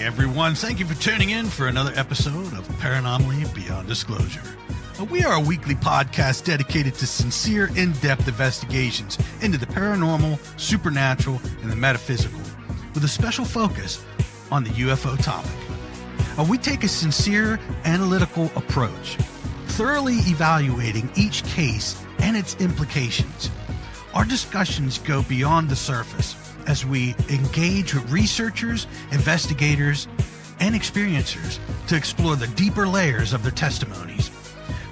everyone. Thank you for tuning in for another episode of Paranormal Beyond Disclosure. We are a weekly podcast dedicated to sincere, in-depth investigations into the paranormal, supernatural, and the metaphysical, with a special focus on the UFO topic. We take a sincere, analytical approach, thoroughly evaluating each case and its implications. Our discussions go beyond the surface as we engage with researchers, investigators, and experiencers to explore the deeper layers of their testimonies.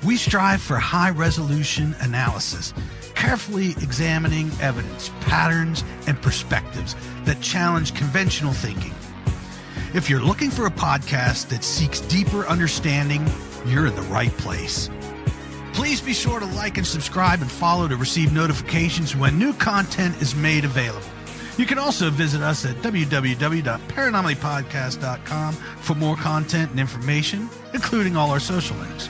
We strive for high-resolution analysis, carefully examining evidence, patterns, and perspectives that challenge conventional thinking. If you're looking for a podcast that seeks deeper understanding, you're in the right place. Please be sure to like and subscribe and follow to receive notifications when new content is made available. You can also visit us at www.paranomalypodcast.com for more content and information, including all our social links.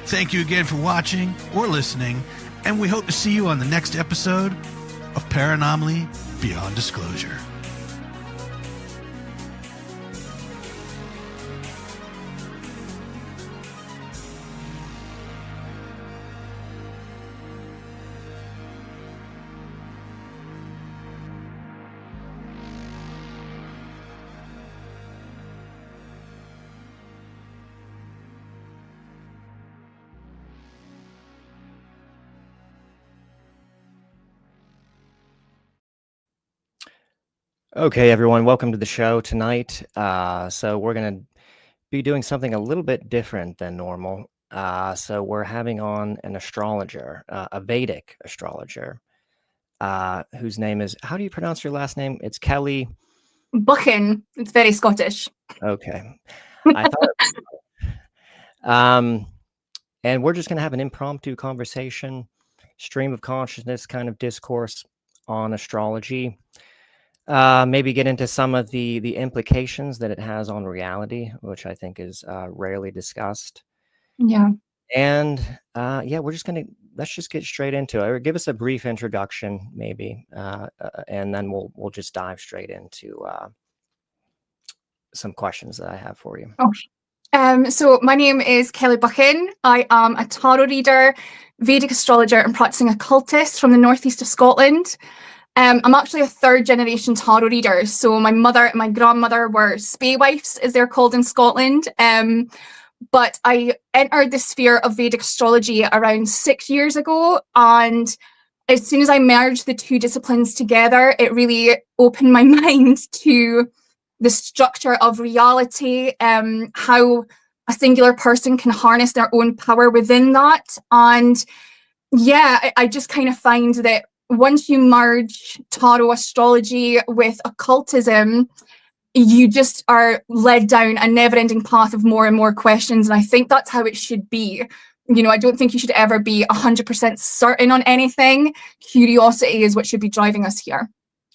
Thank you again for watching or listening, and we hope to see you on the next episode of Paranormal Beyond Disclosure. Okay, everyone, welcome to the show tonight. So we're going to be doing something a little bit different than normal. So we're having on an astrologer, a Vedic astrologer, whose name is, how do you pronounce your last name? It's Kelly Buchan. It's very Scottish. Okay. I thought and we're just going to have an impromptu conversation, stream of consciousness kind of discourse on astrology. Maybe get into some of the implications that it has on reality, which I think is rarely discussed. Yeah. And let's just get straight into it. Or give us a brief introduction, maybe, and then we'll just dive straight into some questions that I have for you. So my name is Kelly Buchan. I am a tarot reader, Vedic astrologer, and practicing occultist from the northeast of Scotland. I'm actually a third-generation tarot reader. So my mother and my grandmother were spaewives, as they're called in Scotland. But I entered the sphere of Vedic astrology around 6 years ago. And as soon as I merged the two disciplines together, it really opened my mind to the structure of reality, how a singular person can harness their own power within that. And yeah, I just kind of find that once you merge tarot astrology with occultism, you just are led down a never-ending path of more and more questions. And I think that's how it should be. You know, I don't think you should ever be 100% certain on anything. Curiosity is what should be driving us here.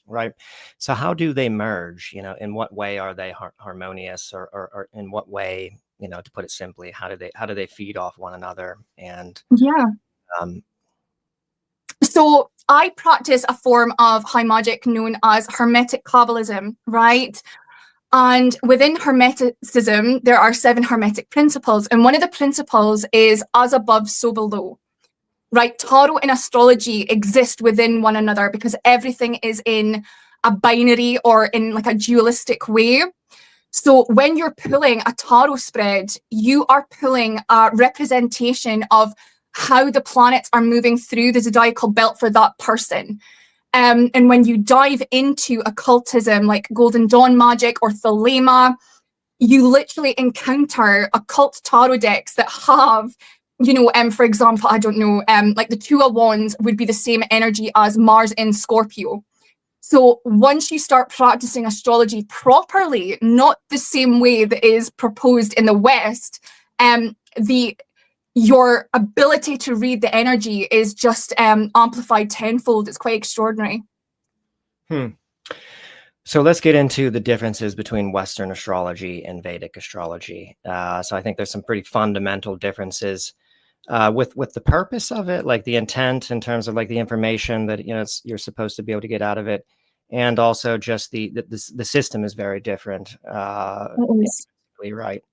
Right. So how do they merge? You know, in what way are they harmonious, or in what way, you know, to put it simply, how do they feed off one another? And yeah. So I practice a form of high magic known as Hermetic Kabbalism, right? And within Hermeticism, there are 7 Hermetic principles. And one of the principles is as above, so below, right? Tarot and astrology exist within one another because everything is in a binary or in like a dualistic way. So when you're pulling a tarot spread, you are pulling a representation of how the planets are moving through the zodiacal belt for that person. And when you dive into occultism, like Golden Dawn magic or Thelema, you literally encounter occult tarot decks that have, you know, for example, I don't know, like the Two of Wands would be the same energy as Mars in Scorpio. So once you start practicing astrology properly, not the same way that is proposed in the West, your ability to read the energy is just amplified tenfold. It's quite extraordinary. So let's get into the differences between Western astrology and Vedic astrology. So I think there's some pretty fundamental differences with the purpose of it, like the intent in terms of like the information that, you know, you're supposed to be able to get out of it, and also just the system is very different. Right.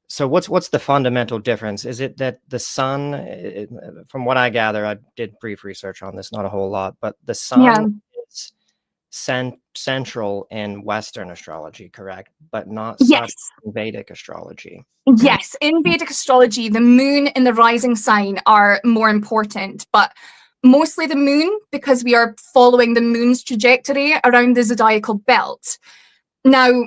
So what's the fundamental difference? Is it that the sun, from what I gather, I did brief research on this, not a whole lot, but the sun is central in Western astrology, correct? But not such in Vedic astrology. Yes, in Vedic astrology, the moon and the rising sign are more important, but mostly the moon, because we are following the moon's trajectory around the zodiacal belt. Now,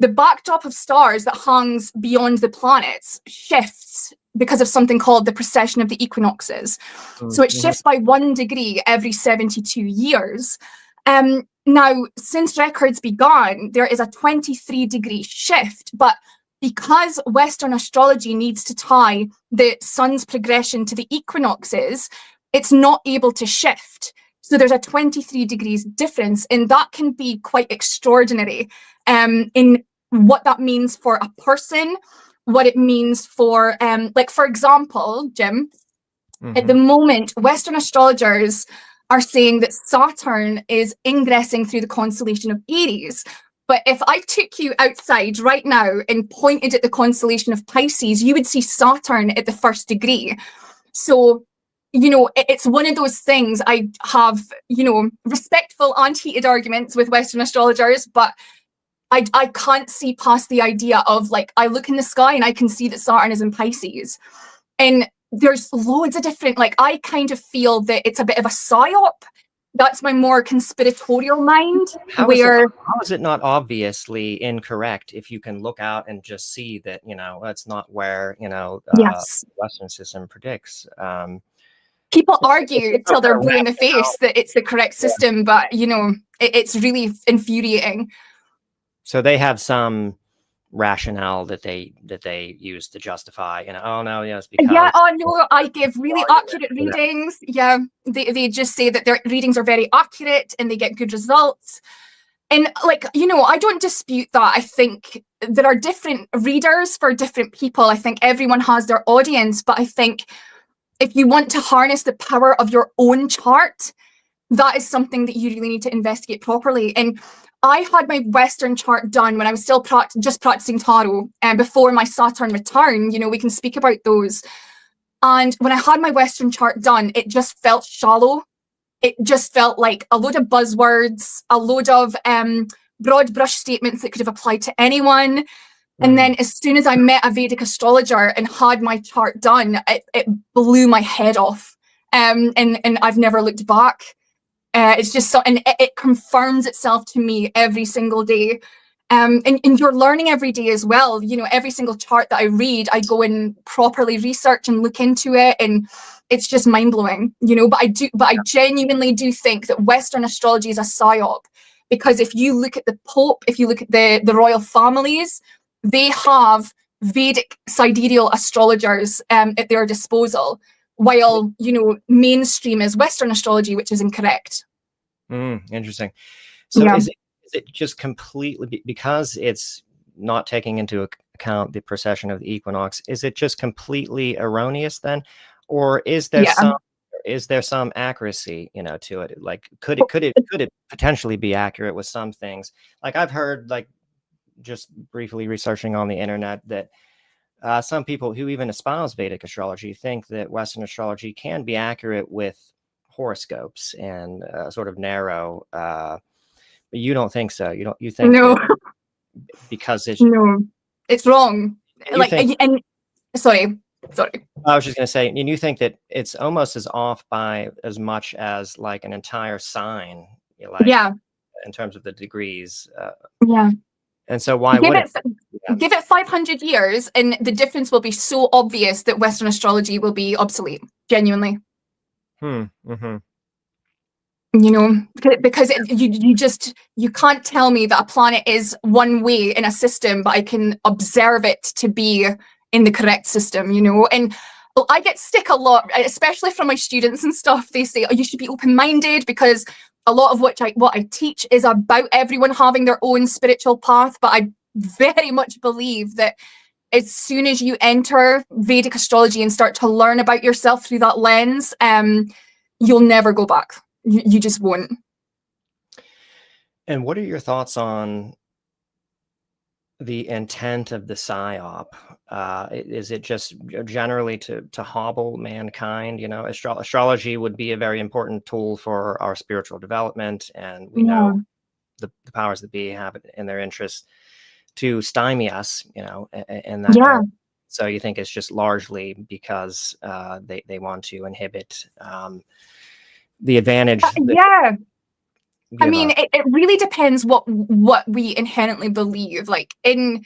the backdrop of stars that hangs beyond the planets shifts because of something called the precession of the equinoxes. So it shifts by 1 degree every 72 years. Now, since records began, there is a 23-degree shift, but because Western astrology needs to tie the sun's progression to the equinoxes, it's not able to shift. So there's a 23 degrees difference, and that can be quite extraordinary in what that means for a person, what it means for, like, for example, Jim, at the moment, Western astrologers are saying that Saturn is ingressing through the constellation of Aries. But if I took you outside right now and pointed at the constellation of Pisces, you would see Saturn at the 1st degree. So, you know, it's one of those things. I have, you know, respectful and heated arguments with Western astrologers, but I can't see past the idea of, like, I look in the sky and I can see that Saturn is in Pisces. And there's loads of different, like, I kind of feel that it's a bit of a psyop. That's my more conspiratorial mind. How is it not obviously incorrect if you can look out and just see that, you know, that's not where, you know, the Western system predicts. People argue until they're blue in the face that it's the correct system, but, you know, it's really infuriating. So they have some rationale that they use to justify, you know, oh no, yes, because I give really accurate readings. They just say that their readings are very accurate and they get good results. And, like, you know, I don't dispute that. I think there are different readers for different people. I think everyone has their audience, but I think if you want to harness the power of your own chart, that is something that you really need to investigate properly. And I had my Western chart done when I was still just practicing tarot, and before my Saturn return. You know, we can speak about those. And when I had my Western chart done, it just felt shallow. It just felt like a load of buzzwords, a load of broad brush statements that could have applied to anyone. And then as soon as I met a Vedic astrologer and had my chart done, it blew my head off. And I've never looked back. It's just so, and it confirms itself to me every single day. And you're learning every day as well. You know, every single chart that I read, I go and properly research and look into it, and it's just mind blowing. You know, but I genuinely do think that Western astrology is a psyop, because if you look at the Pope, if you look at the royal families, they have Vedic sidereal astrologers at their disposal, while, you know, mainstream is Western astrology, which is incorrect. Interesting. So is it just completely, because it's not taking into account the precession of the equinox, is it just completely erroneous then? Or is there some accuracy, you know, to it? Like, could it potentially be accurate with some things? Like, I've heard, like, just briefly researching on the internet, that some people who even espouse Vedic astrology think that Western astrology can be accurate with horoscopes and sort of narrow. But you don't think so? You think no? Because it's wrong. Like, and sorry. I was just going to say, and you think that it's almost as off by as much as like an entire sign, like, in terms of the degrees. And so why give it 500 years, and the difference will be so obvious that Western astrology will be obsolete. Genuinely. You know, because you can't tell me that a planet is one way in a system, but I can observe it to be in the correct system, you know. And I get stick a lot, especially from my students and stuff. They say, oh, you should be open-minded, because a lot of what I teach is about everyone having their own spiritual path. But I very much believe that as soon as you enter Vedic astrology and start to learn about yourself through that lens, you'll never go back. You just won't. And what are your thoughts on the intent of the psyop? Is it just generally to hobble mankind? You know, astrology would be a very important tool for our spiritual development, and we know the powers that be have it in their interest to stymie us, you know, in that area. So you think it's just largely because they want to inhibit the advantage? I mean, it really depends what we inherently believe. Like and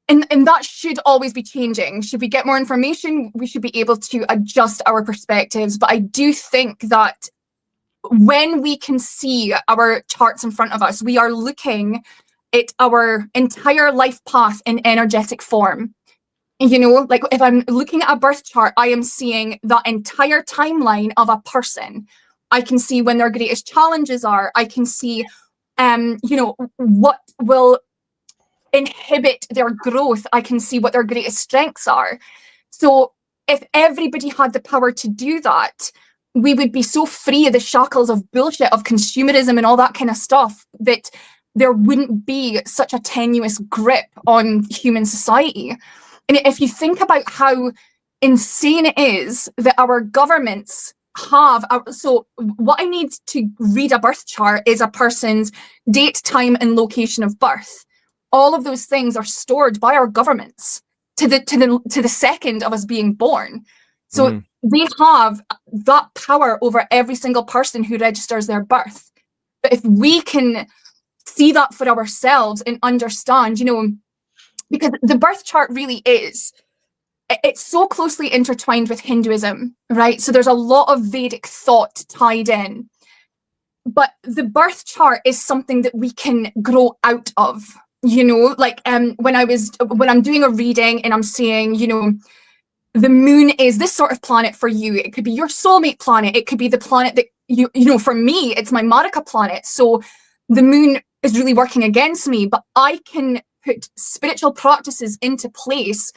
that should always be changing. Should we get more information, we should be able to adjust our perspectives. But I do think that when we can see our charts in front of us, we are looking at our entire life path in energetic form. You know, like if I'm looking at a birth chart, I am seeing that entire timeline of a person. I can see when their greatest challenges are. I can see, you know, what will inhibit their growth. I can see what their greatest strengths are. So if everybody had the power to do that, we would be so free of the shackles of bullshit, of consumerism and all that kind of stuff, that there wouldn't be such a tenuous grip on human society. And if you think about how insane it is that our governments have, so what I need to read a birth chart is a person's date, time, and location of birth. All of those things are stored by our governments to the second of us being born. So they have that power over every single person who registers their birth. But if we can see that for ourselves and understand, you know, because the birth chart really is, it's so closely intertwined with Hinduism, right? So there's a lot of Vedic thought tied in. But the birth chart is something that we can grow out of, you know, like when I'm doing a reading and I'm saying, you know, the moon is this sort of planet for you. It could be your soulmate planet. It could be the planet that you know, for me, it's my Marika planet. So the moon is really working against me, but I can put spiritual practices into place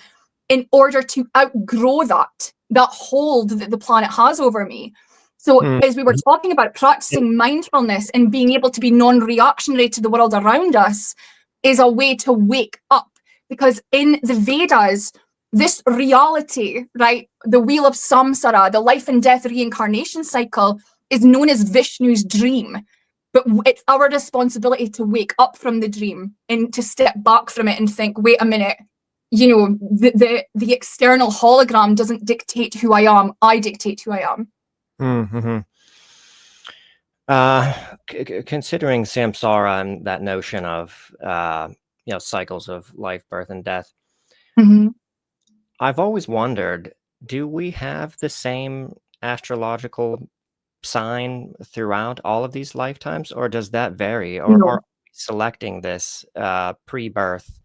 in order to outgrow that hold that the planet has over me. So as we were talking about practicing mindfulness and being able to be non-reactionary to the world around us is a way to wake up, because in the Vedas, this reality, right, the wheel of samsara, the life and death reincarnation cycle, is known as Vishnu's dream. But it's our responsibility to wake up from the dream and to step back from it and think, wait a minute, you know, the external hologram doesn't dictate who I am. I dictate who I am. Considering samsara and that notion of, you know, cycles of life, birth, and death, I've always wondered, do we have the same astrological sign throughout all of these lifetimes, or does that vary? Or are we selecting this pre-birth,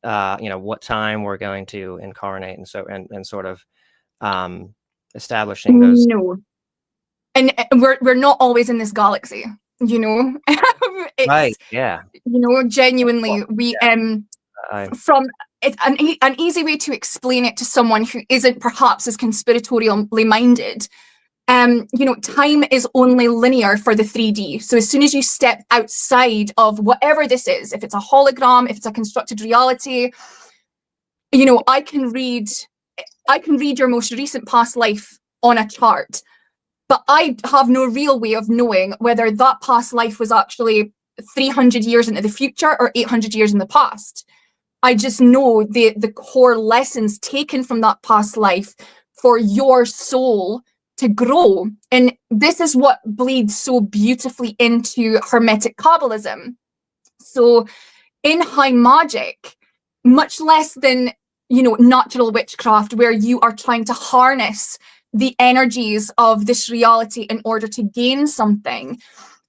you know, what time we're going to incarnate, and so and sort of establishing those? No, and we're not always in this galaxy, you know. It's, right? Yeah. You know, genuinely, we from it, an easy way to explain it to someone who isn't perhaps as conspiratorially minded. You know, time is only linear for the 3D. So as soon as you step outside of whatever this is, if it's a hologram, if it's a constructed reality, you know, I can read your most recent past life on a chart, but I have no real way of knowing whether that past life was actually 300 years into the future or 800 years in the past. I just know the core lessons taken from that past life for your soul to grow. And this is what bleeds so beautifully into Hermetic Kabbalism. So in high magic, much less than, you know, natural witchcraft, where you are trying to harness the energies of this reality in order to gain something,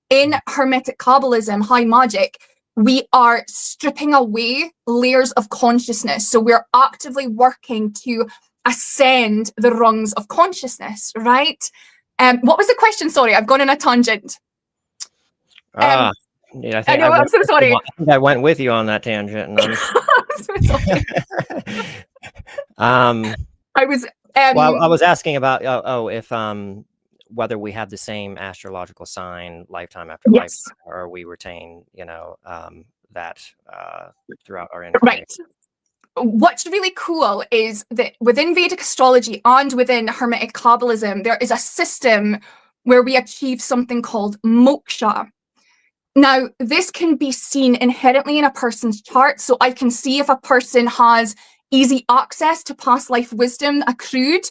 in Hermetic Kabbalism, high magic, we are stripping away layers of consciousness. So we're actively working to ascend the rungs of consciousness, right? What was the question? Sorry, I've gone on a tangent. Yeah, I know, I'm so sorry. I think I went with you on that tangent. And I'm so sorry. I was... well, I was asking about, if whether we have the same astrological sign lifetime after Yes. lifetime, or we retain, that throughout our Right. incarnation. What's really cool is that within Vedic astrology and within Hermetic Kabbalism, there is a system where we achieve something called moksha. Now, this can be seen inherently in a person's chart. So I can see if a person has easy access to past life wisdom accrued.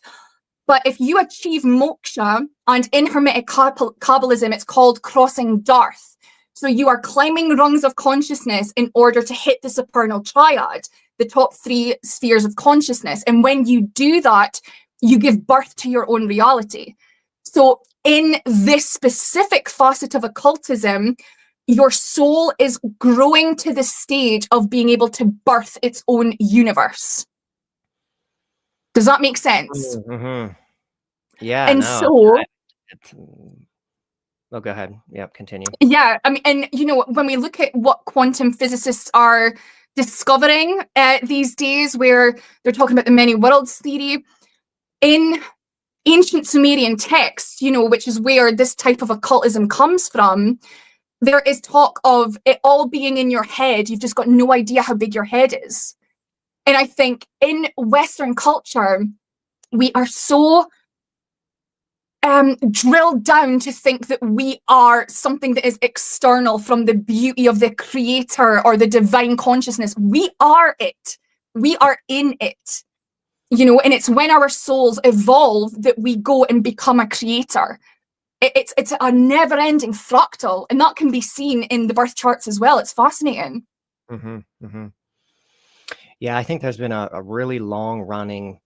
But if you achieve moksha, and in Hermetic Kabbalism, it's called crossing Darth. So you are climbing rungs of consciousness in order to hit the supernal triad, the top 3 spheres of consciousness. And when you do that, you give birth to your own reality. So in this specific facet of occultism, your soul is growing to the stage of being able to birth its own universe. Does that make sense? Mm-hmm. Yeah. And no, so, oh, go ahead. Yep, continue. yeah, I mean, and when we look at what quantum physicists are discovering these days, where they're talking about the many worlds theory, in ancient Sumerian texts, which is where this type of occultism comes from, there is talk of it all being in your head. You've just got no idea how big your head is. And I think in Western culture, we are so drilled down to think that we are something that is external from the beauty of the creator or the divine consciousness. We are it. We are in it. And it's when our souls evolve that we go and become a creator. It's a never-ending fractal, and that can be seen in the birth charts as well. It's fascinating. Mm-hmm, mm-hmm. Yeah, I think there's been a really long-running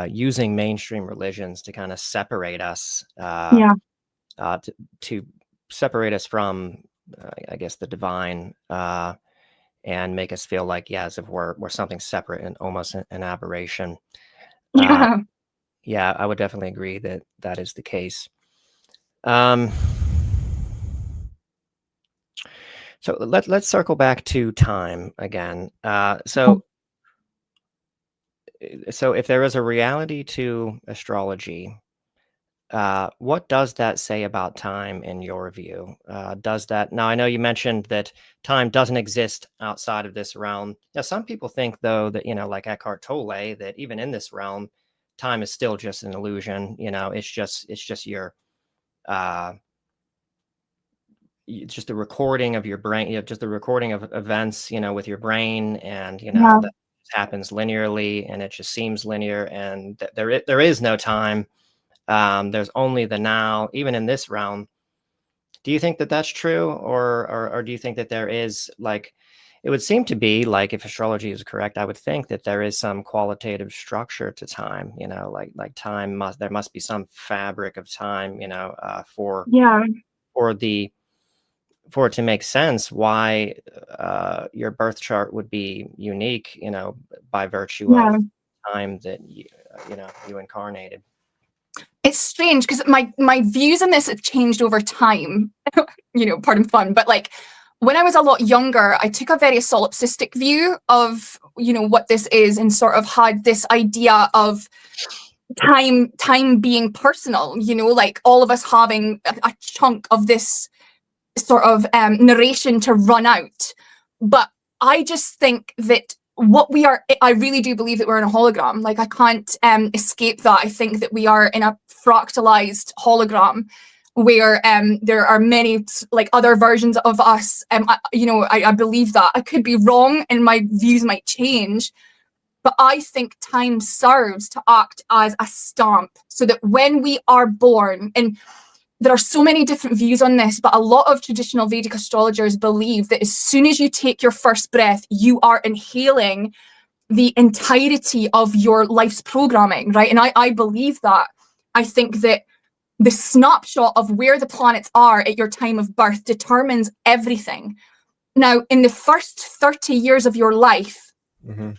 using mainstream religions to kind of separate us, to separate us from, I guess, the divine, and make us feel like, as if we're something separate and almost an aberration. Yeah, I would definitely agree that is the case. So let's circle back to time again. So if there is a reality to astrology, what does that say about time in your view? Now I know you mentioned that time doesn't exist outside of this realm. Now, some people think, though, that, like Eckhart Tolle, that even in this realm, time is still just an illusion. It's just your just the recording of your brain, just the recording of events, with your brain, and that happens linearly, and it just seems linear, and there is no time. There's only the now, even in this realm. Do you think that that's true, or do you think that there is, like, it would seem to be like, if astrology is correct, I would think that there is some qualitative structure to time, like time there must be some fabric of time, for it to make sense why your birth chart would be unique, by virtue of time that you incarnated. It's strange because my views on this have changed over time, pardon fun, but like when I was a lot younger, I took a very solipsistic view of, what this is, and sort of had this idea of time being personal, like all of us having a chunk of this sort of narration to run out. But I just think that I really do believe that we're in a hologram. Like, I can't escape that. I think that we are in a fractalized hologram where there are many like other versions of us. I believe that. I could be wrong and my views might change, but I think time serves to act as a stamp so that when we are born, and there are so many different views on this, but a lot of traditional Vedic astrologers believe that as soon as you take your first breath, you are inhaling the entirety of your life's programming, right? And I believe that. I think that the snapshot of where the planets are at your time of birth determines everything. Now, in the first 30 years of your life,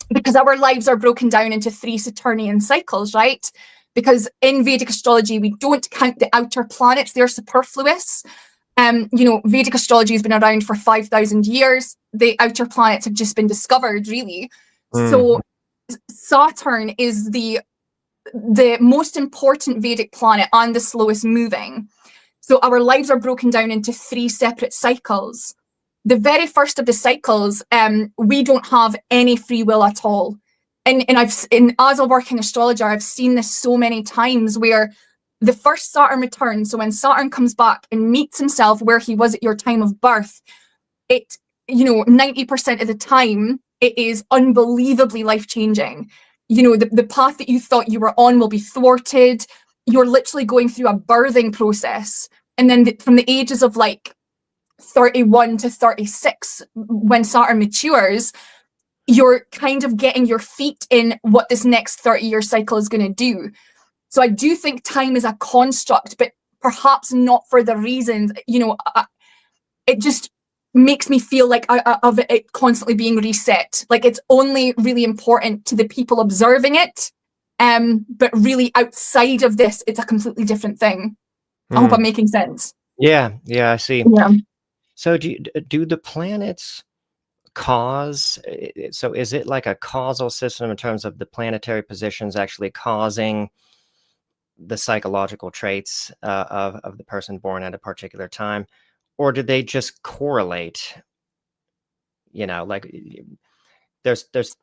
because our lives are broken down into 3 Saturnian cycles, right? Because in Vedic astrology, we don't count the outer planets. They're superfluous. Vedic astrology has been around for 5,000 years. The outer planets have just been discovered, really. So Saturn is the the most important Vedic planet and the slowest moving. So our lives are broken down into 3 separate cycles. The very first of the cycles, we don't have any free will at all. And as a working astrologer, I've seen this so many times where the first Saturn return, so when Saturn comes back and meets himself where he was at your time of birth, 90% of the time, it is unbelievably life-changing. The path that you thought you were on will be thwarted. You're literally going through a birthing process. And then from the ages of like 31 to 36, when Saturn matures, you're kind of getting your feet in what this next 30-year cycle is going to do. So I do think time is a construct, but perhaps not for the reasons, it just makes me feel like of it constantly being reset. Like it's only really important to the people observing it. But really outside of this, it's a completely different thing. I hope I'm making sense. Yeah, I see. Yeah. So do the planets cause, so is it like a causal system in terms of the planetary positions actually causing the psychological traits of the person born at a particular time? Or do they just correlate? Like there's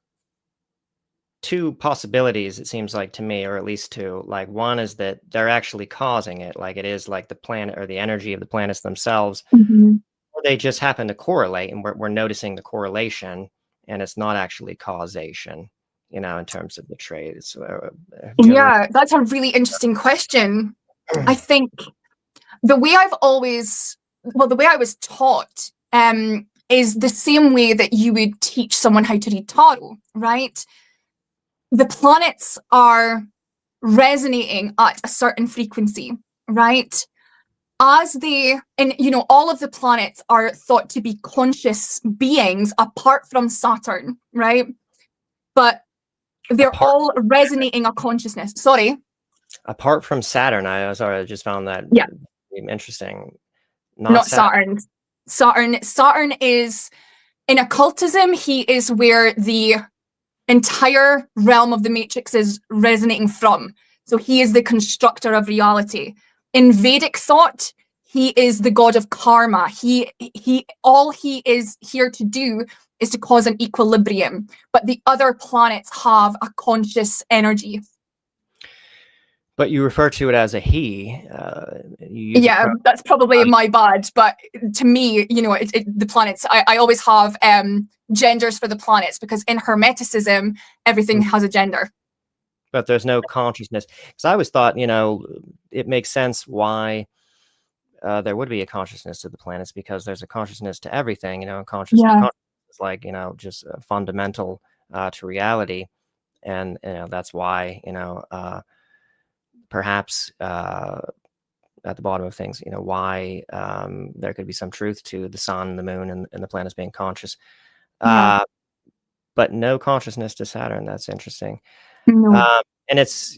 2 possibilities, it seems like to me, or at least 2. Like one is that they're actually causing it, like it is like the planet or the energy of the planets themselves. Mm-hmm. Or they just happen to correlate, and we're noticing the correlation, and it's not actually causation, in terms of the traits. That's a really interesting question. I think the way I was taught is the same way that you would teach someone how to read tarot, right? The planets are resonating at a certain frequency, right? All of the planets are thought to be conscious beings apart from Saturn, right? But they're all resonating a consciousness. Sorry. Apart from Saturn, I just found that interesting. Not Saturn. Saturn is, in occultism, he is where the entire realm of the matrix is resonating from. So he is the constructor of reality. In Vedic thought, he is the god of karma. All he is here to do is to cause an equilibrium. But the other planets have a conscious energy. But you refer to it as a he. That's probably my bad. But to me, the planets, I always have genders for the planets, because in Hermeticism, everything has a gender. But there's no consciousness. Because I always thought, it makes sense why there would be a consciousness to the planets, because there's a consciousness to everything. Consciousness is like, just fundamental to reality. And, that's why, perhaps at the bottom of things, why there could be some truth to the sun, the moon, and the planets being conscious. But no consciousness to Saturn. That's interesting. No. And it's,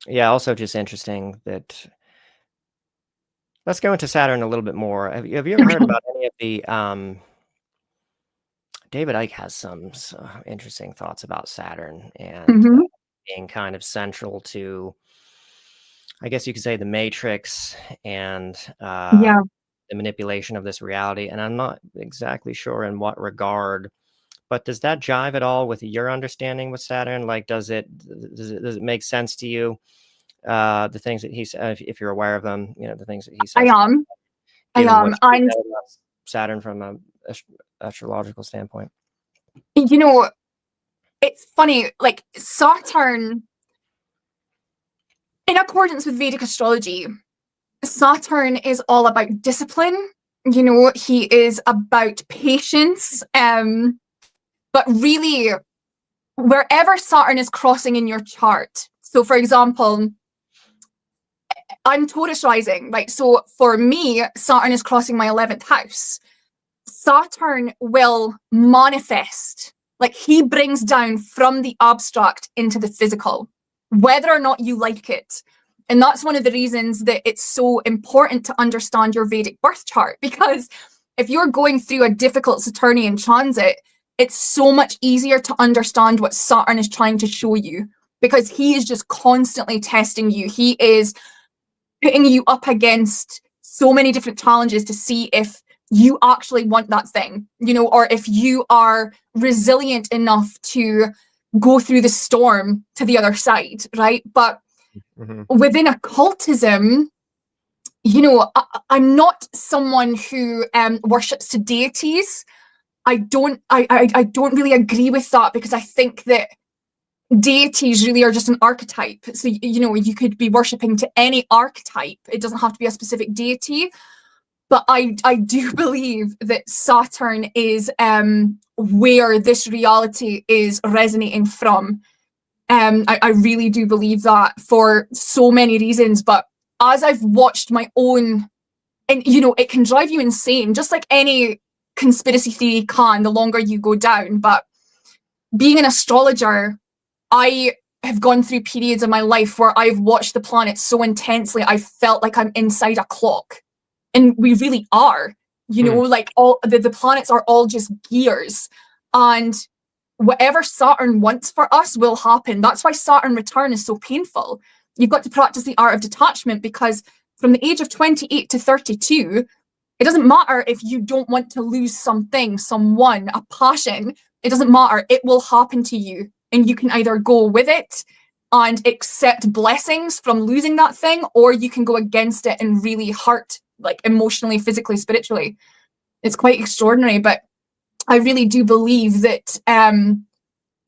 also just interesting that, let's go into Saturn a little bit more. Have you ever heard about any of the, David Icke has some interesting thoughts about Saturn and being kind of central to, I guess you could say, the matrix and the manipulation of this reality. And I'm not exactly sure in what regard, but does that jive at all with your understanding with Saturn? Like, does it make sense to you? The things that he said, if you're aware of them, the things that he says. I am. And Saturn from an astrological standpoint. It's funny, like Saturn, in accordance with Vedic astrology, Saturn is all about discipline. He is about patience. But really, wherever Saturn is crossing in your chart, so for example, I'm Taurus rising, right? So for me, Saturn is crossing my 11th house. Saturn will manifest, like he brings down from the abstract into the physical, whether or not you like it. And that's one of the reasons that it's so important to understand your Vedic birth chart, because if you're going through a difficult Saturnian transit, it's so much easier to understand what Saturn is trying to show you. because he is just constantly testing you. He is putting you up against so many different challenges to see if you actually want that thing, you know, or if you are resilient enough to go through the storm to the other side, right? But within occultism, you know, I'm not someone who worships to deities. I don't really agree with that, because I think that deities really are just an archetype. So, you know, you could be worshipping to any archetype. It doesn't have to be a specific deity. But I do believe that Saturn is where this reality is resonating from. I really do believe that for so many reasons. But as I've watched my own, and you know, it can drive you insane, just like any conspiracy theory can, the longer you go down. But being an astrologer, I have gone through periods of my life where I've watched the planets so intensely, I felt like I'm inside a clock. And we really are, you know, like all the planets are all just gears. And whatever Saturn wants for us will happen. That's why Saturn return is so painful. You've got to practice the art of detachment, because from the age of 28 to 32, it doesn't matter if you don't want to lose something, someone, a passion. It doesn't matter. It will happen to you. And you can either go with it and accept blessings from losing that thing, or you can go against it and really hurt, like emotionally, physically, spiritually. It's quite extraordinary. But I really do believe that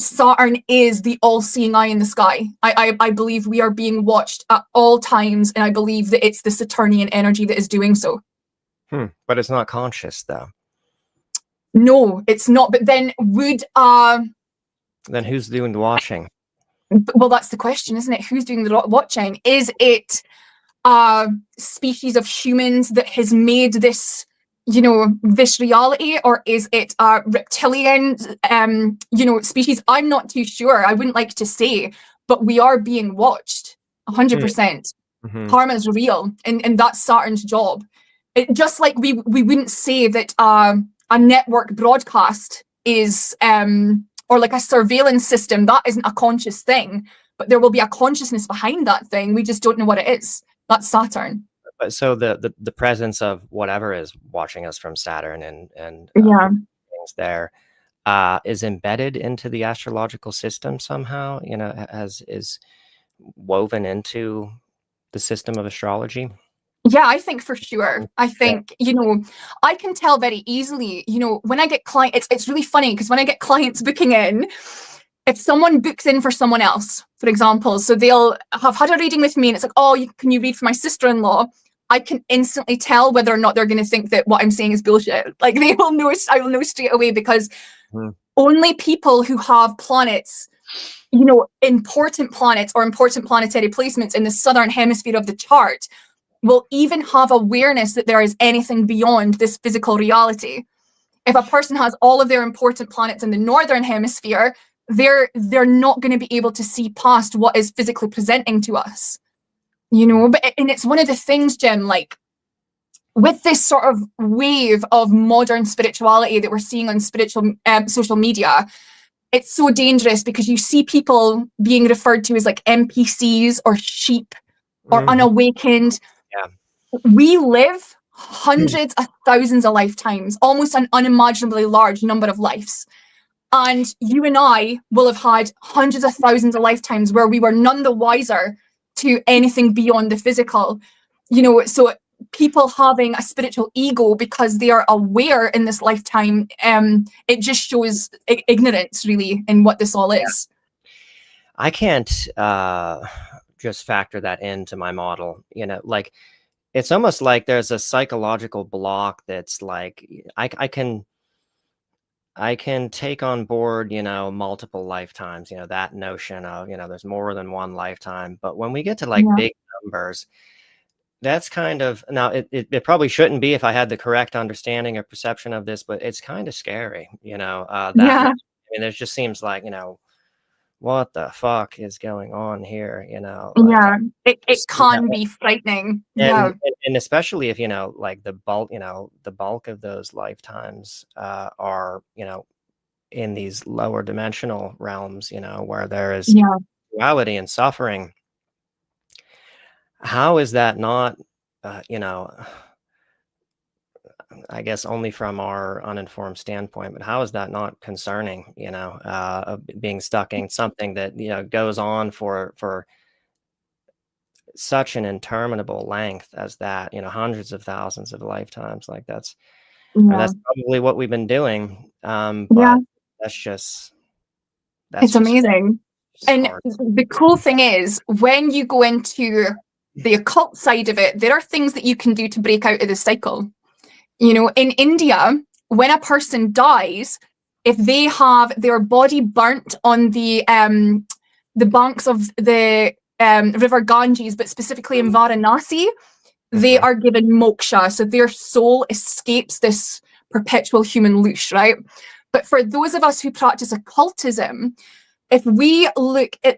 Saturn is the all-seeing eye in the sky. I believe we are being watched at all times, and I believe that it's the Saturnian energy that is doing so. But it's not conscious, though. No, it's not. But then would then who's doing the watching? Well, that's the question, isn't it? Who's doing the watching? Is it a species of humans that has made this, you know, this reality, or is it a reptilian, you know, species? I'm not too sure. I wouldn't like to say, but we are being watched 100%. Karma is real, and that's Saturn's job. It, just like we wouldn't say that a network broadcast is, or like a surveillance system, that isn't a conscious thing, but there will be a consciousness behind that thing. We just don't know what it is. That's Saturn. But so the presence of whatever is watching us from Saturn and things there is embedded into the astrological system somehow, you know, is woven into the system of astrology. Yeah, I think for sure. I think, you know, I can tell very easily, you know, when I get clients, it's really funny because when I get clients booking in, if someone books in for someone else, for example, so they'll have had a reading with me and it's like, oh, can you read for my sister-in-law? I can instantly tell whether or not they're going to think that what I'm saying is bullshit. Like they will know, I will know straight away, because only people who have planets, you know, important planets or important planetary placements in the southern hemisphere of the chart will even have awareness that there is anything beyond this physical reality. If a person has all of their important planets in the northern hemisphere, they're not going to be able to see past what is physically presenting to us, you know. But and it's one of the things, Jim, like with this sort of wave of modern spirituality that we're seeing on social media, it's so dangerous because you see people being referred to as like NPCs or sheep or unawakened. We live hundreds of thousands of lifetimes, almost an unimaginably large number of lives. And you and I will have had hundreds of thousands of lifetimes where we were none the wiser to anything beyond the physical. You know, so people having a spiritual ego because they are aware in this lifetime, it just shows ignorance really in what this all is. I can't just factor that into my model, you know, like it's almost like there's a psychological block that's like I can take on board, you know, multiple lifetimes, you know, that notion of, you know, there's more than one lifetime. But when we get to like big numbers, that's kind of, now it probably shouldn't be if I had the correct understanding or perception of this, but it's kind of scary, you know, I mean, it just seems like, you know, what the fuck is going on here, you know? Like, it can be frightening. And especially if, you know, like the bulk of those lifetimes are, you know, in these lower dimensional realms, you know, where there is spirituality and suffering. How is that not, you know, I guess only from our uninformed standpoint, but how is that not concerning, you know, of being stuck in something that, you know, goes on for such an interminable length as that, you know, hundreds of thousands of lifetimes. Like that's, I mean, Yeah. that's probably what we've been doing. Yeah. But that's It's just amazing. And hard. the cool thing is, when you go into the occult side of it, there are things that you can do to break out of the cycle. You know, in India, when a person dies, if they have their body burnt on the banks of the river Ganges, but specifically in Varanasi, they are given moksha. So their soul escapes this perpetual human leash, right? But for those of us who practice occultism, if we look at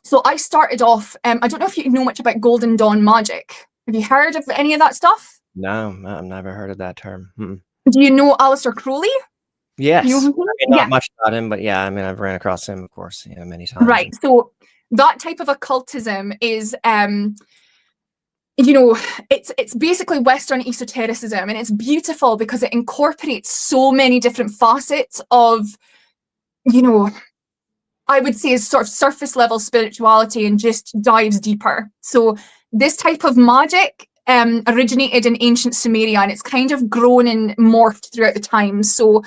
so I started off, I don't know if you know much about Golden Dawn magic. Have you heard of any of that stuff? No, I've never heard of that term. Do you know Aleister Crowley? Yes. You know I mean, not much about him, but yeah, I mean, I've ran across him, of course, you know, many times. Right. So that type of occultism is, you know, it's basically Western esotericism, and it's beautiful because it incorporates so many different facets of, you know, I would say sort of surface level spirituality and just dives deeper. So this type of magic originated in ancient Sumeria, and it's kind of grown and morphed throughout the times. So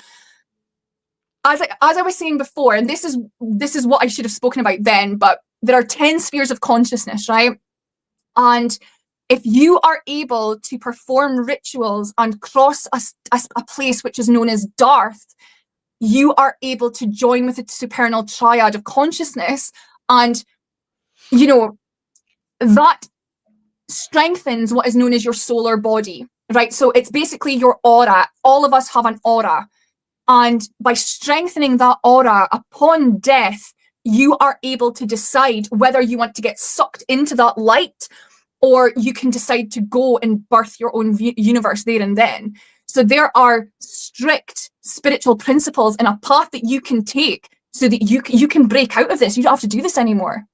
as I was saying before, and this is what I should have spoken about then, but there are 10 spheres of consciousness, right? And if you are able to perform rituals and cross a place which is known as Darth, you are able to join with the supernal triad of consciousness, and you know that strengthens what is known as your solar body, right? So it's basically your aura. All of us have an aura, and by strengthening that aura upon death, you are able to decide whether you want to get sucked into that light, or you can decide to go and birth your own universe there and then. So there are strict spiritual principles and a path that you can take so that you can break out of this. You don't have to do this anymore.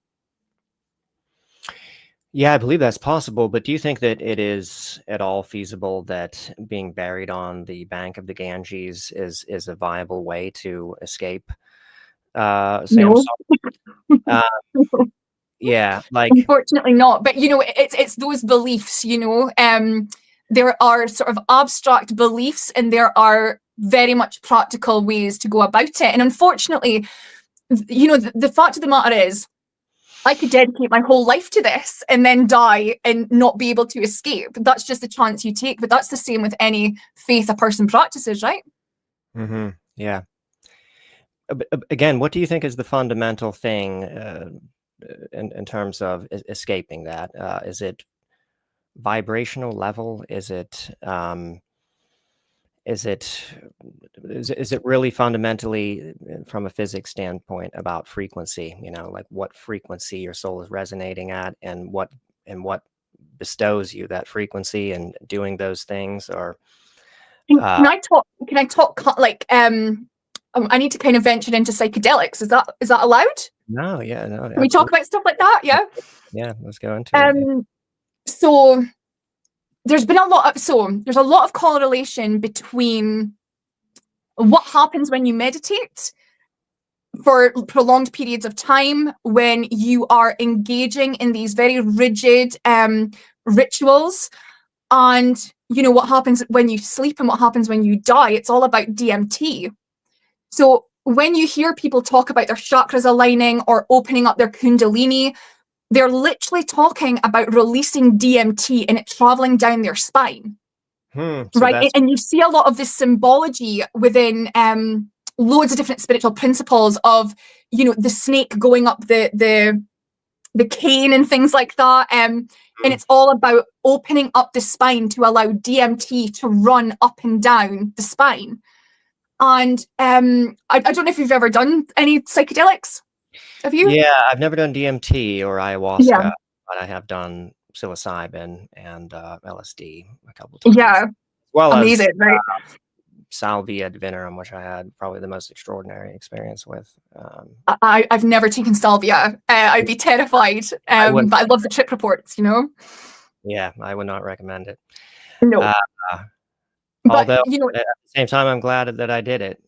Yeah, I believe that's possible, but do you think that it is at all feasible that being buried on the bank of the Ganges is a viable way to escape? No. Yeah, like unfortunately not. But you know, it's those beliefs, you know. There are sort of abstract beliefs, and there are very much practical ways to go about it. And unfortunately, you know, the fact of the matter is, I could dedicate my whole life to this and then die and not be able to escape. That's just the chance you take. But that's the same with any faith a person practices, right? Yeah. Again, what do you think is the fundamental thing in terms of escaping that? Is it vibrational level? Is it really fundamentally from a physics standpoint about frequency, you know, like what frequency your soul is resonating at, and what bestows you that frequency and doing those things? Or can I talk like I need to kind of venture into psychedelics. Is that allowed? No, yeah, no. Can we talk about stuff like that? Yeah. Yeah, let's go into it. So there's a lot of correlation between what happens when you meditate for prolonged periods of time, when you are engaging in these very rigid rituals, and you know what happens when you sleep and what happens when you die. It's all about DMT. So when you hear people talk about their chakras aligning or opening up their kundalini, they're literally talking about releasing DMT and it traveling down their spine. Right? And you see a lot of this symbology within loads of different spiritual principles of, you know, the snake going up the cane and things like that. And it's all about opening up the spine to allow DMT to run up and down the spine. And I don't know if you've ever done any psychedelics. Have you? Yeah, I've never done DMT or ayahuasca, but I have done psilocybin and LSD a couple times. Yeah, Well, amazing, right? salvia divinum, which I had probably the most extraordinary experience with. I've never taken salvia. I'd be terrified, but I love the trip reports, you know? Yeah, I would not recommend it. No. But, Although, you know, at the same time, I'm glad that I did it.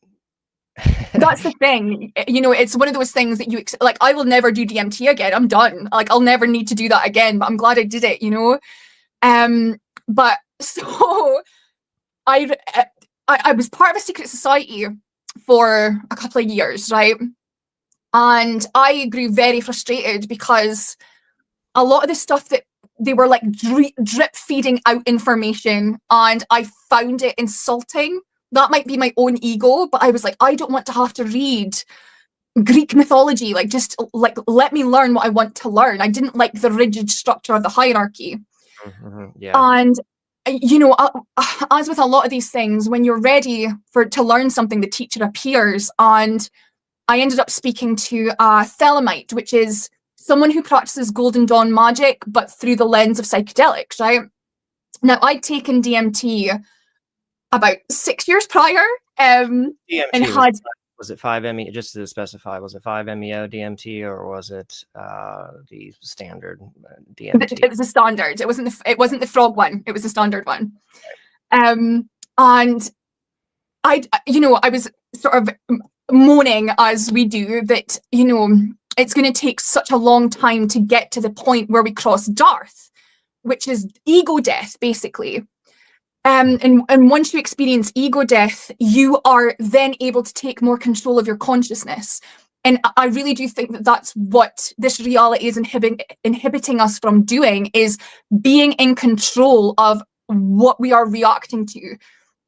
that's the thing. You know, it's one of those things that like, I will never do DMT again. I'm done. Like, I'll never need to do that again, but I'm glad I did it, you know? But so I was part of a secret society for a couple of years, right? And I grew very frustrated because a lot of the stuff that they were like drip feeding out information, and I found it insulting. That might be my own ego, but I was like, I don't want to have to read Greek mythology. Like, just like, let me learn what I want to learn. I didn't like the rigid structure of the hierarchy. Yeah. And you know, as with a lot of these things, when you're ready to learn something, the teacher appears. And I ended up speaking to a Thelemite, which is someone who practices Golden Dawn magic, but through the lens of psychedelics, right? Now, I'd taken DMT about 6 years prior, DMT and had... Was it 5-MeO, just to specify, was it 5-MeO DMT, or was it the standard DMT? It was the standard. It wasn't the frog one. It was the standard one. And I was sort of moaning, as we do, that, you know, it's going to take such a long time to get to the point where we cross Darth, which is ego death, basically. And once you experience ego death, you are then able to take more control of your consciousness. And I really do think that that's what this reality is inhibiting us from doing, is being in control of what we are reacting to.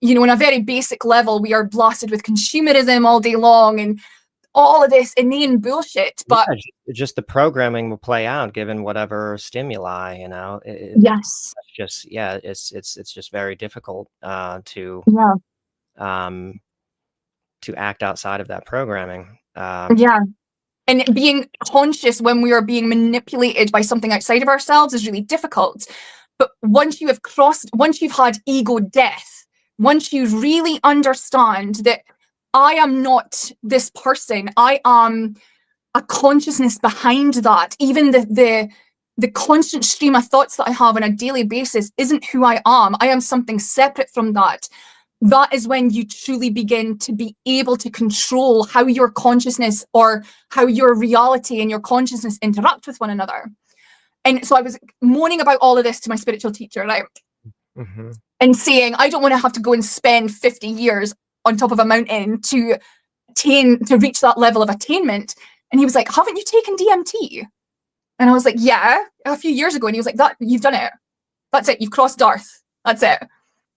You know, on a very basic level, we are blasted with consumerism all day long and all of this inane bullshit. But yeah, just the programming will play out given whatever stimuli, you know. Yes. It's just very difficult to act outside of that programming. And being conscious when we are being manipulated by something outside of ourselves is really difficult. But once you've had ego death, once you really understand that I am not this person, I am a consciousness behind that, even the constant stream of thoughts that I have on a daily basis isn't who I am. I am something separate from that. That is when you truly begin to be able to control how your consciousness, or how your reality and your consciousness interact with one another. And so I was moaning about all of this to my spiritual teacher, right? And saying, I don't want to have to go and spend 50 years on top of a mountain to reach that level of attainment. And he was like, haven't you taken DMT? And I was like, yeah, a few years ago. And he was like, that, you've done it. That's it. You've crossed Darth. That's it.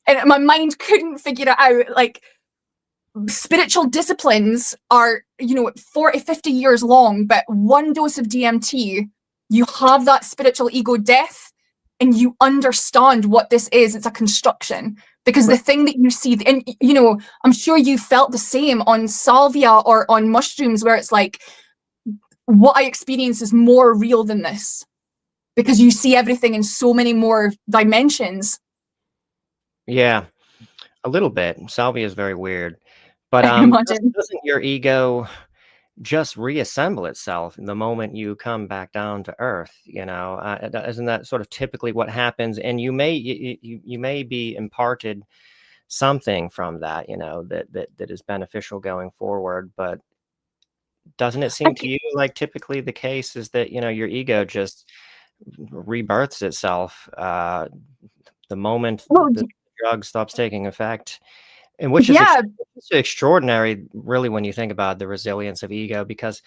And my mind couldn't figure it out. Like, spiritual disciplines are, 40, 50 years long, but one dose of DMT, you have that spiritual ego death, and you understand what this is. It's a construction. Because the thing that you see, and I'm sure you felt the same on salvia or on mushrooms, where it's like, what I experience is more real than this, because you see everything in so many more dimensions. Yeah, a little bit. Salvia is very weird, but doesn't your ego just reassemble itself the moment you come back down to earth? Isn't that sort of typically what happens? And you may be imparted something from that, that is beneficial going forward. But doesn't it seem to you like typically the case is that, your ego just rebirths itself the moment the drug stops taking effect? And which is extraordinary, really, when you think about the resilience of ego, because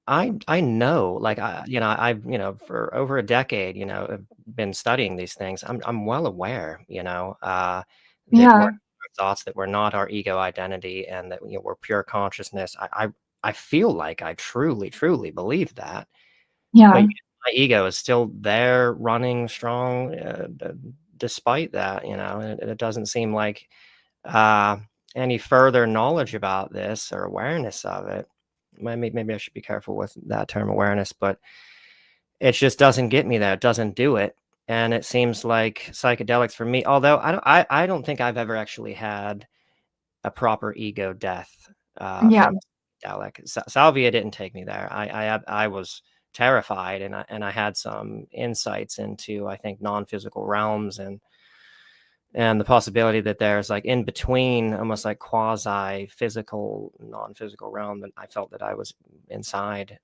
I know, like, I've for over a decade, I've been studying these things. I'm well aware, that we're thoughts, that we're not our ego identity, and that we're pure consciousness. I feel like I truly believe that. Yeah. But my ego is still there, running strong. Despite that, it doesn't seem like any further knowledge about this or awareness of it. Maybe I should be careful with that term, awareness, but it just doesn't get me there. It doesn't do it. And it seems like psychedelics for me, although I don't think I've ever actually had a proper ego death Yeah. from psychedelic. Salvia didn't take me there. I was terrified, and I had some insights into, I think, non-physical realms, and the possibility that there's like in between, almost like quasi physical, non-physical realm that I felt that I was inside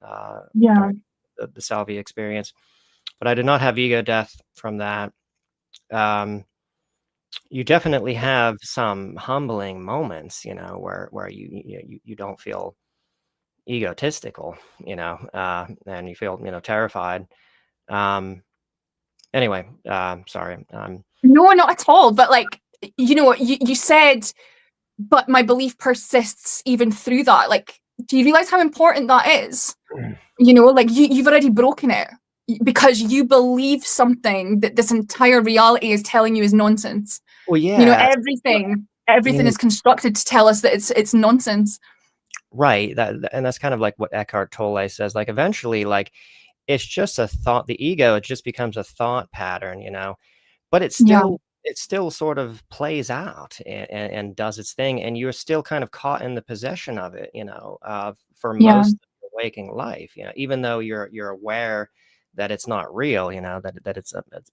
Yeah. during the salvia experience. But I did not have ego death from that. You definitely have some humbling moments, where you don't feel egotistical, and you feel, terrified. Anyway, sorry. No, not at all. But like, you said, but my belief persists even through that. Like, do you realize how important that is? Like you've already broken it because you believe something that this entire reality is telling you is nonsense. Well, yeah. Everything is constructed to tell us that it's nonsense. Right. And that's kind of like what Eckhart Tolle says. Like, eventually, like, it's just a thought. The ego, it just becomes a thought pattern, but it still sort of plays out and does its thing, and you're still kind of caught in the possession of it, for most of your waking life, even though you're aware that it's not real, that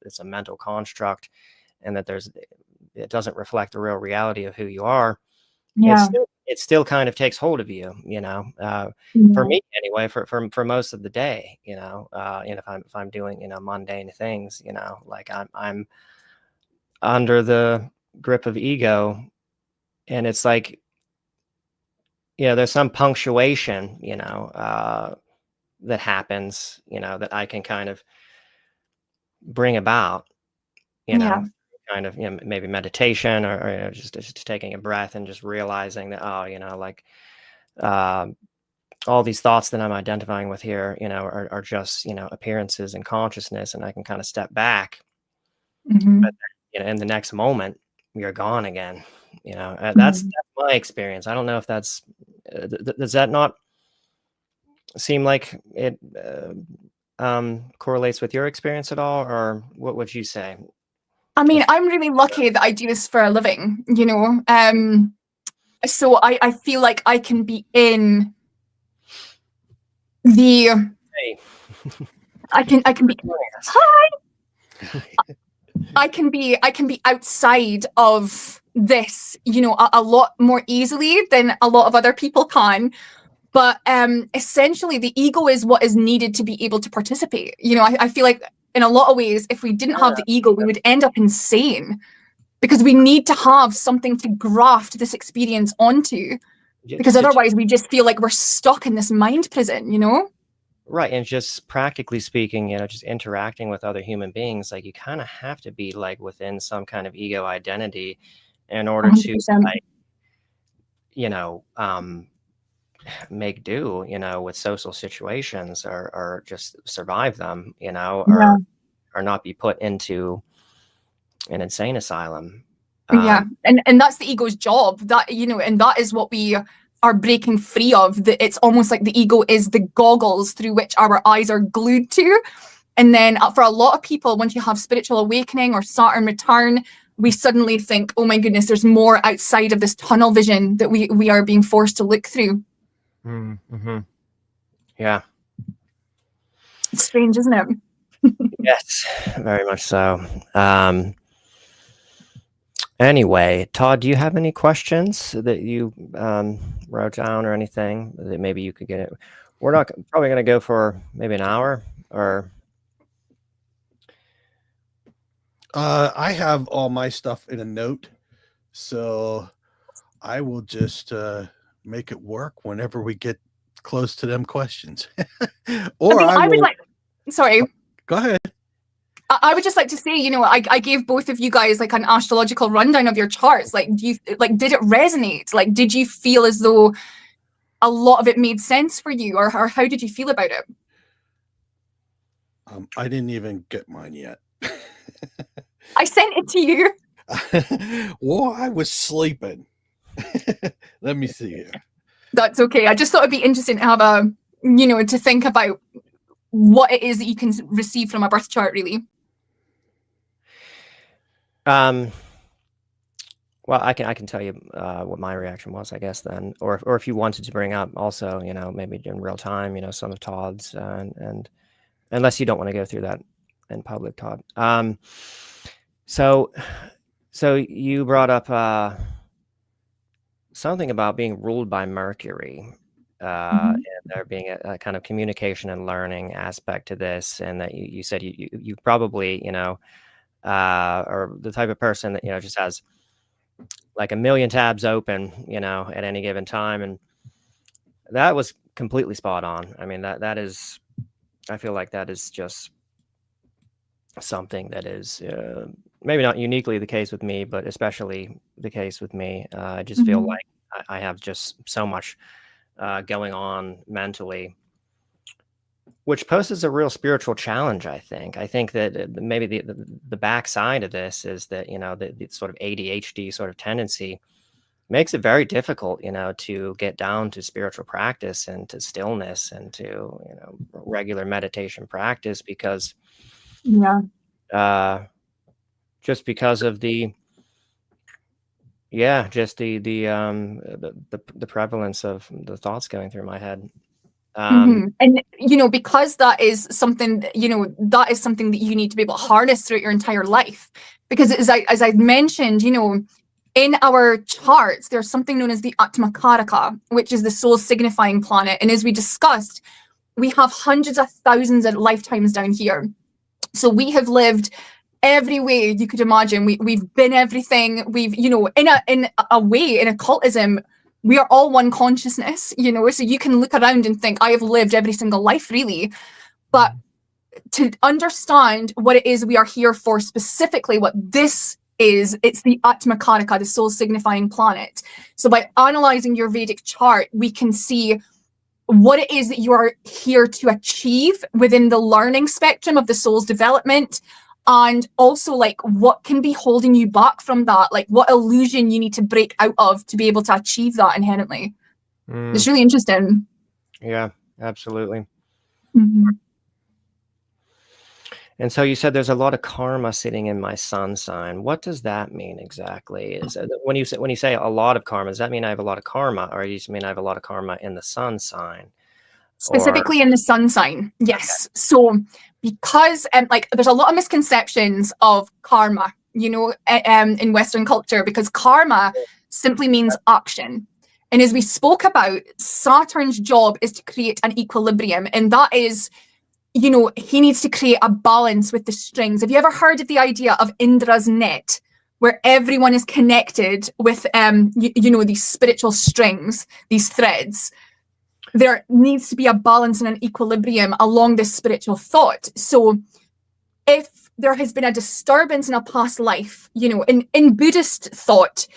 it's a mental construct, and that it doesn't reflect the real reality of who you are. It still kind of takes hold of you, for me anyway, for most of the day, if I'm doing, mundane things, like I'm under the grip of ego, and it's like, there's some punctuation, that happens, that I can kind of bring about, kind of, maybe meditation, or just taking a breath and just realizing that, like, all these thoughts that I'm identifying with here, are just, appearances in consciousness, and I can kind of step back. But in the next moment, you're gone again. That's my experience. I don't know if that's does that not seem like it correlates with your experience at all, or what would you say? I mean, I'm really lucky that I do this for a living, so I feel like I can be in the I can be hi. I can be outside of this, a lot more easily than a lot of other people can. But essentially, the ego is what is needed to be able to participate. I feel like in a lot of ways, if we didn't have the ego, we would end up insane, because we need to have something to graft this experience onto, because otherwise we just feel like we're stuck in this mind prison, Right. And just practically speaking, just interacting with other human beings, like, you kind of have to be like within some kind of ego identity in order 100%. to, make do, with social situations, or just survive them, or not be put into an insane asylum. And that's the ego's job, that, and that is what we are breaking free of. It's almost like the ego is the goggles through which our eyes are glued to. And then for a lot of people, once you have spiritual awakening or Saturn return, we suddenly think, oh my goodness, there's more outside of this tunnel vision that we are being forced to look through. Yeah. It's strange, isn't it? Yes, very much so. Anyway, Todd, do you have any questions that you wrote down, or anything that maybe you could get it? We're not probably going to go for maybe an hour, or. I have all my stuff in a note, so I will just make it work whenever we get close to them questions. Or I would like. Sorry. Go ahead. I would just like to say, I gave both of you guys like an astrological rundown of your charts. Like, did it resonate? Like, did you feel as though a lot of it made sense for you, or how did you feel about it? I didn't even get mine yet. I sent it to you. Well, I was sleeping. Let me see here. That's okay. I just thought it'd be interesting to have to think about what it is that you can receive from a birth chart, really. Well, I can tell you what my reaction was, I guess, then, or if you wanted to bring up also, maybe in real time, some of Todd's, and unless you don't want to go through that in public, Todd. So you brought up something about being ruled by Mercury, and there being a kind of communication and learning aspect to this, and that you said you probably, or the type of person that, just has like a million tabs open, at any given time. And that was completely spot on. I mean, that is, I feel like that is just something that is maybe not uniquely the case with me, but especially the case with me. I just feel like I have just so much going on mentally, which poses a real spiritual challenge. I think that maybe the backside of this is that, the sort of ADHD sort of tendency makes it very difficult, to get down to spiritual practice and to stillness and to, regular meditation practice, because just because of the prevalence of the thoughts going through my head. And because that is something that you need to be able to harness throughout your entire life, because as I mentioned, in our charts, there's something known as the Atmakaraka, which is the soul signifying planet. And as we discussed, we have hundreds of thousands of lifetimes down here. So we have lived every way you could imagine. We've been everything. We've, in a way, in occultism, we are all one consciousness, so you can look around and think, I have lived every single life, really. But to understand what it is we are here for, specifically what this is, it's the Atmakaraka, the soul signifying planet. So by analyzing your Vedic chart, we can see what it is that you are here to achieve within the learning spectrum of the soul's development, and also like what can be holding you back from that, like what illusion you need to break out of to be able to achieve that inherently. It's really interesting. Yeah, absolutely. And so you said there's a lot of karma sitting in my sun sign. What does that mean exactly? Is it, when you say a lot of karma, does that mean I have a lot of karma, or you just mean I have a lot of karma in the sun sign? Specifically in the sun sign, yes. Okay. So because there's a lot of misconceptions of karma, in Western culture, because karma simply means action. And as we spoke about, Saturn's job is to create an equilibrium, and that is, he needs to create a balance with the strings. Have you ever heard of the idea of Indra's net, where everyone is connected with, these spiritual strings, these threads? There needs to be a balance and an equilibrium along this spiritual thought. So if there has been a disturbance in a past life, in Buddhist thought,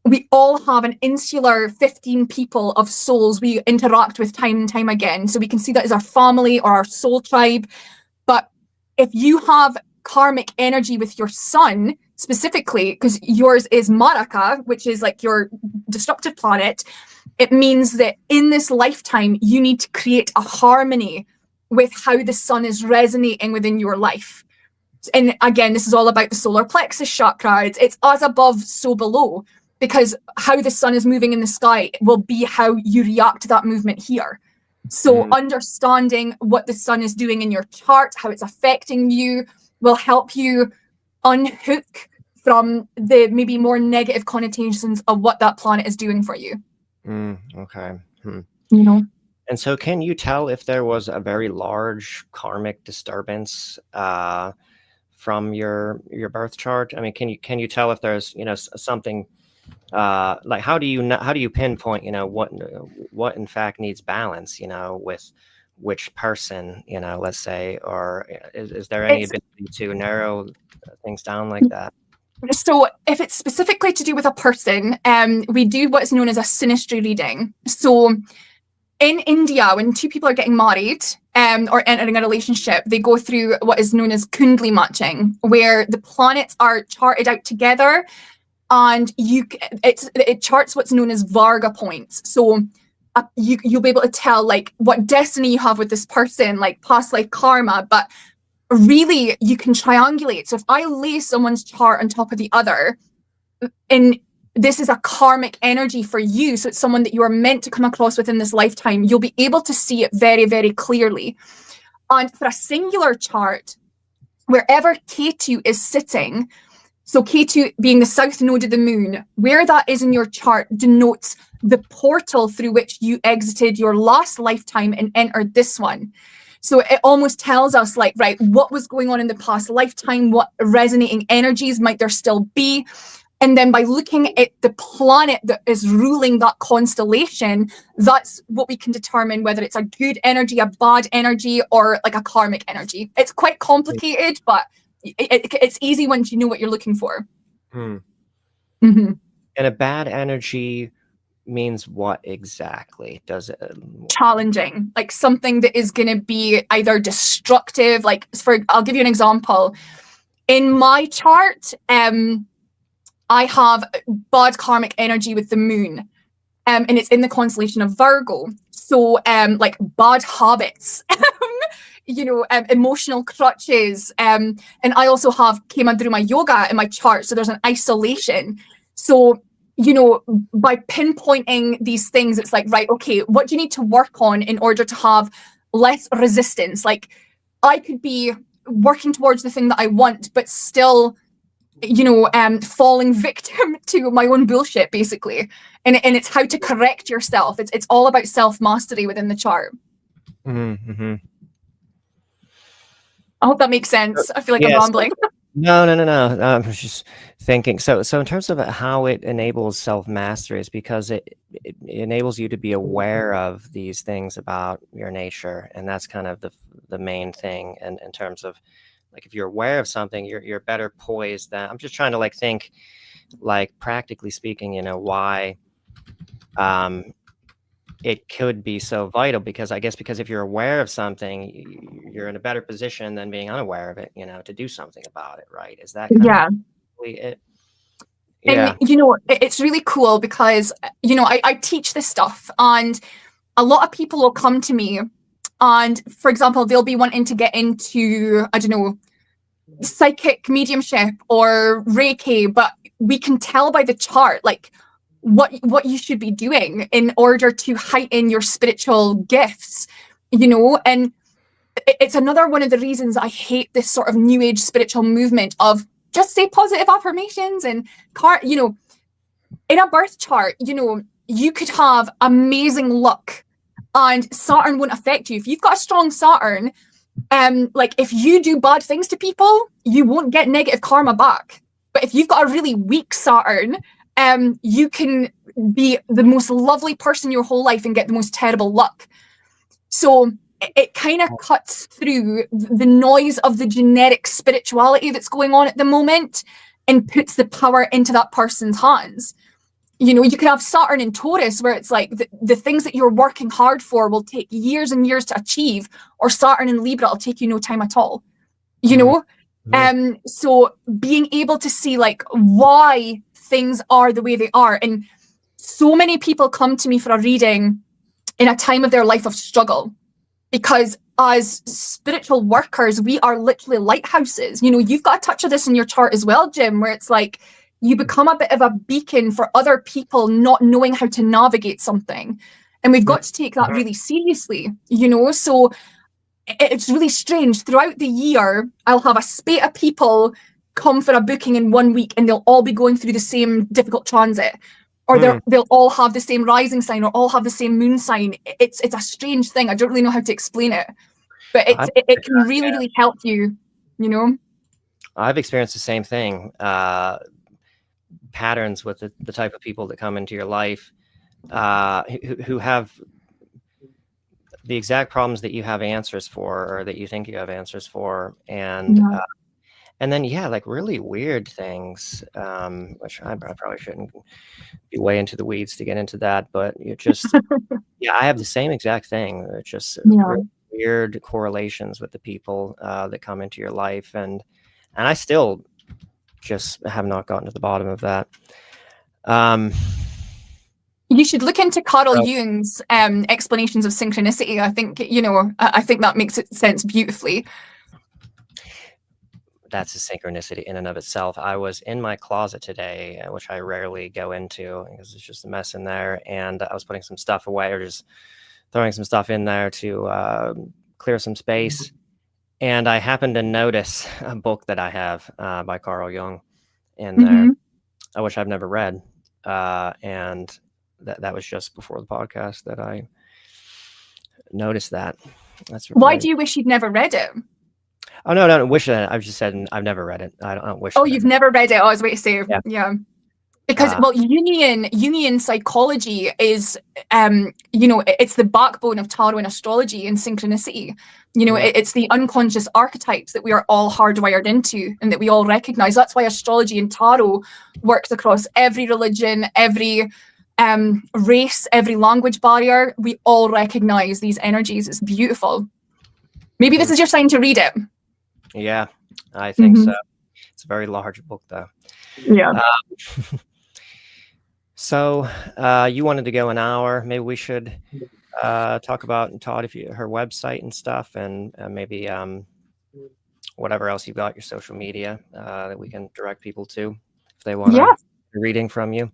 we all have an insular 15 people of souls we interact with time and time again. So we can see that as our family or our soul tribe. But if you have karmic energy with your sun, specifically, because yours is Maraka, which is like your destructive planet, it means that in this lifetime, you need to create a harmony with how the sun is resonating within your life. And again, this is all about the solar plexus chakra. It's as above, so below, because how the sun is moving in the sky will be how you react to that movement here. So understanding what the sun is doing in your chart, how it's affecting you, will help you unhook from the maybe more negative connotations of what that planet is doing for you. Okay. And so can you tell if there was a very large karmic disturbance from your birth chart? I mean, can you tell if there's, something like how do you pinpoint, what in fact needs balance, with which person, let's say, or is there any ability to narrow things down like that? So if it's specifically to do with a person, we do what's known as a synastry reading. So in India, when two people are getting married or entering a relationship, they go through what is known as kundli matching, where the planets are charted out together, and it charts what's known as Varga points. So you'll be able to tell like what destiny you have with this person, like past life karma, but really you can triangulate. So if I lay someone's chart on top of the other, and this is a karmic energy for you, so it's someone that you are meant to come across within this lifetime, you'll be able to see it very, very clearly. And for a singular chart, wherever K2 is sitting, so K2 being the south node of the moon, where that is in your chart denotes the portal through which you exited your last lifetime and entered this one. So it almost tells us, like, right, what was going on in the past lifetime, what resonating energies might there still be. And then by looking at the planet that is ruling that constellation, that's what we can determine whether it's a good energy, a bad energy, or like a karmic energy. It's quite complicated, but it's easy once you know what you're looking for. And a bad energy means what exactly? Does it challenging, like something that is going to be either destructive, like I'll give you an example. In my chart, I have bad karmic energy with the moon, and it's in the constellation of Virgo. So like bad habits, emotional crutches, and I also have Kemadruma yoga in my chart, so there's an isolation. So by pinpointing these things, it's like, right, okay, what do you need to work on in order to have less resistance? Like, I could be working towards the thing that I want, but still, falling victim to my own bullshit, basically. And it's how to correct yourself. It's all about self-mastery within the chart. I hope that makes sense. I feel like I'm rambling. No. I was just thinking. So in terms of how it enables self-mastery, is because it enables you to be aware of these things about your nature, and that's kind of the main thing. And in terms of, like, if you're aware of something, you're better poised. That I'm just trying to think, like, practically speaking, why it could be so vital, because if you're aware of something, you're in a better position than being unaware of it, to do something about it, right? Is that kind of it? Yeah. And it's really cool because I teach this stuff, and a lot of people will come to me, and for example, they'll be wanting to get into, I don't know, psychic mediumship or Reiki, but we can tell by the chart, like, what you should be doing in order to heighten your spiritual gifts, and it's another one of the reasons I hate this sort of new age spiritual movement of just say positive affirmations and in a birth chart, you could have amazing luck and Saturn won't affect you. If you've got a strong Saturn, like, if you do bad things to people, you won't get negative karma back. But if you've got a really weak Saturn, you can be the most lovely person your whole life and get the most terrible luck. So it kind of cuts through the noise of the generic spirituality that's going on at the moment and puts the power into that person's hands. You can have Saturn in Taurus, where it's like the things that you're working hard for will take years and years to achieve, or Saturn in Libra will take you no time at all. So being able to see, like, why things are the way they are. And so many people come to me for a reading in a time of their life of struggle, because as spiritual workers, we are literally lighthouses. You've got a touch of this in your chart as well, Jim, where it's like you become a bit of a beacon for other people not knowing how to navigate something. And we've got to take that really seriously, so it's really strange. Throughout the year, I'll have a spate of people come for a booking in 1 week, and they'll all be going through the same difficult transit, or they'll all have the same rising sign, or all have the same moon sign. It's a strange thing. I don't really know how to explain it, but it can really, really help you, I've experienced the same thing, patterns with the type of people that come into your life, who have the exact problems that you have answers for, or that you think you have answers for. And then, like, really weird things, which I probably shouldn't be way into the weeds to get into that, but you just, I have the same exact thing. It's just really weird correlations with the people that come into your life. And I still just have not gotten to the bottom of that. You should look into Carl Jung's explanations of synchronicity. I think, I think that makes sense beautifully. that's a synchronicity in and of itself. I was in my closet today, which I rarely go into because it's just a mess in there. And I was putting some stuff away, or just throwing some stuff in there to clear some space. And I happened to notice a book that I have by Carl Jung in there, which I've never read. And that was just before the podcast that I noticed that. Why do you wish you'd never read it? Oh, no, I don't wish that. I've just said I've never read it. I don't wish. Oh, you've never read it? Oh, I was waiting to say, yeah. Because, well, Jungian psychology is, it's the backbone of tarot and astrology and synchronicity. It's the unconscious archetypes that we are all hardwired into and that we all recognize. That's why astrology and tarot works across every religion, every race, every language barrier. We all recognize these energies. It's beautiful. Maybe this is your sign to read it. Yeah, I think so. It's a very large book, though. Yeah. So you wanted to go an hour. Maybe we should talk about Todd, her website and stuff, and maybe whatever else you've got, your social media that we can direct people to if they want a reading from you.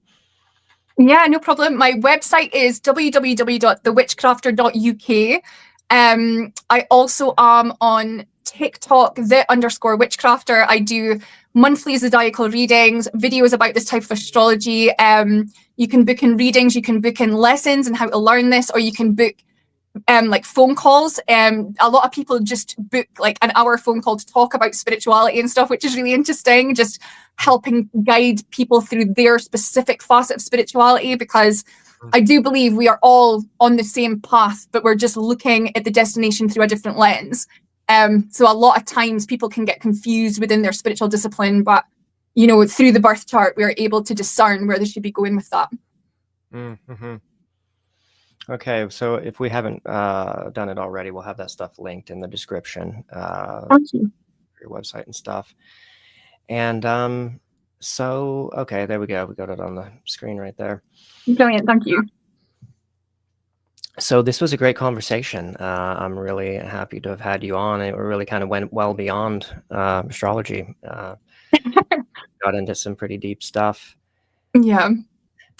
Yeah, no problem. My website is www.thewitchcrafter.uk. I also am on TikTok, _witchcrafter. I do monthly zodiacal readings, videos about this type of astrology. You can book in readings, you can book in lessons and how to learn this, or you can book like phone calls. A lot of people just book like an hour phone call to talk about spirituality and stuff, which is really interesting, just helping guide people through their specific facet of spirituality, because I do believe we are all on the same path, but we're just looking at the destination through a different lens. So a lot of times people can get confused within their spiritual discipline, but through the birth chart, we're able to discern where they should be going with that. Okay, so if we haven't done it already, we'll have that stuff linked in the description. Thank you. Your website and stuff. And so, okay, there we go. We got it on the screen right there. Brilliant, thank you. So this was a great conversation. I'm really happy to have had you on. It really kind of went well beyond astrology. Got into some pretty deep stuff. Yeah.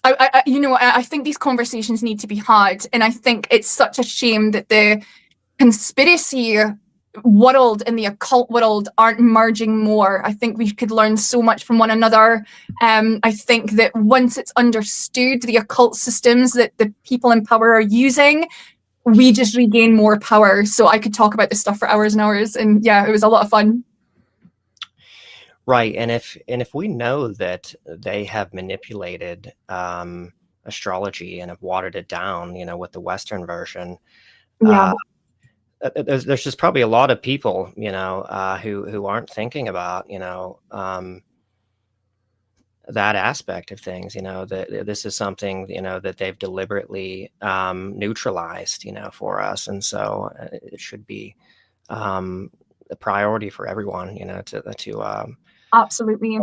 I think these conversations need to be had. And I think it's such a shame that the conspiracy world and the occult world aren't merging more. I think we could learn so much from one another. I think that once it's understood the occult systems that the people in power are using, we just regain more power. So I could talk about this stuff for hours and hours. And yeah, it was a lot of fun. Right. And if we know that they have manipulated astrology and have watered it down, with the Western version, there's just probably a lot of people, who aren't thinking about, that aspect of things, that this is something, that they've deliberately neutralized, for us. And so it should be a priority for everyone, to absolutely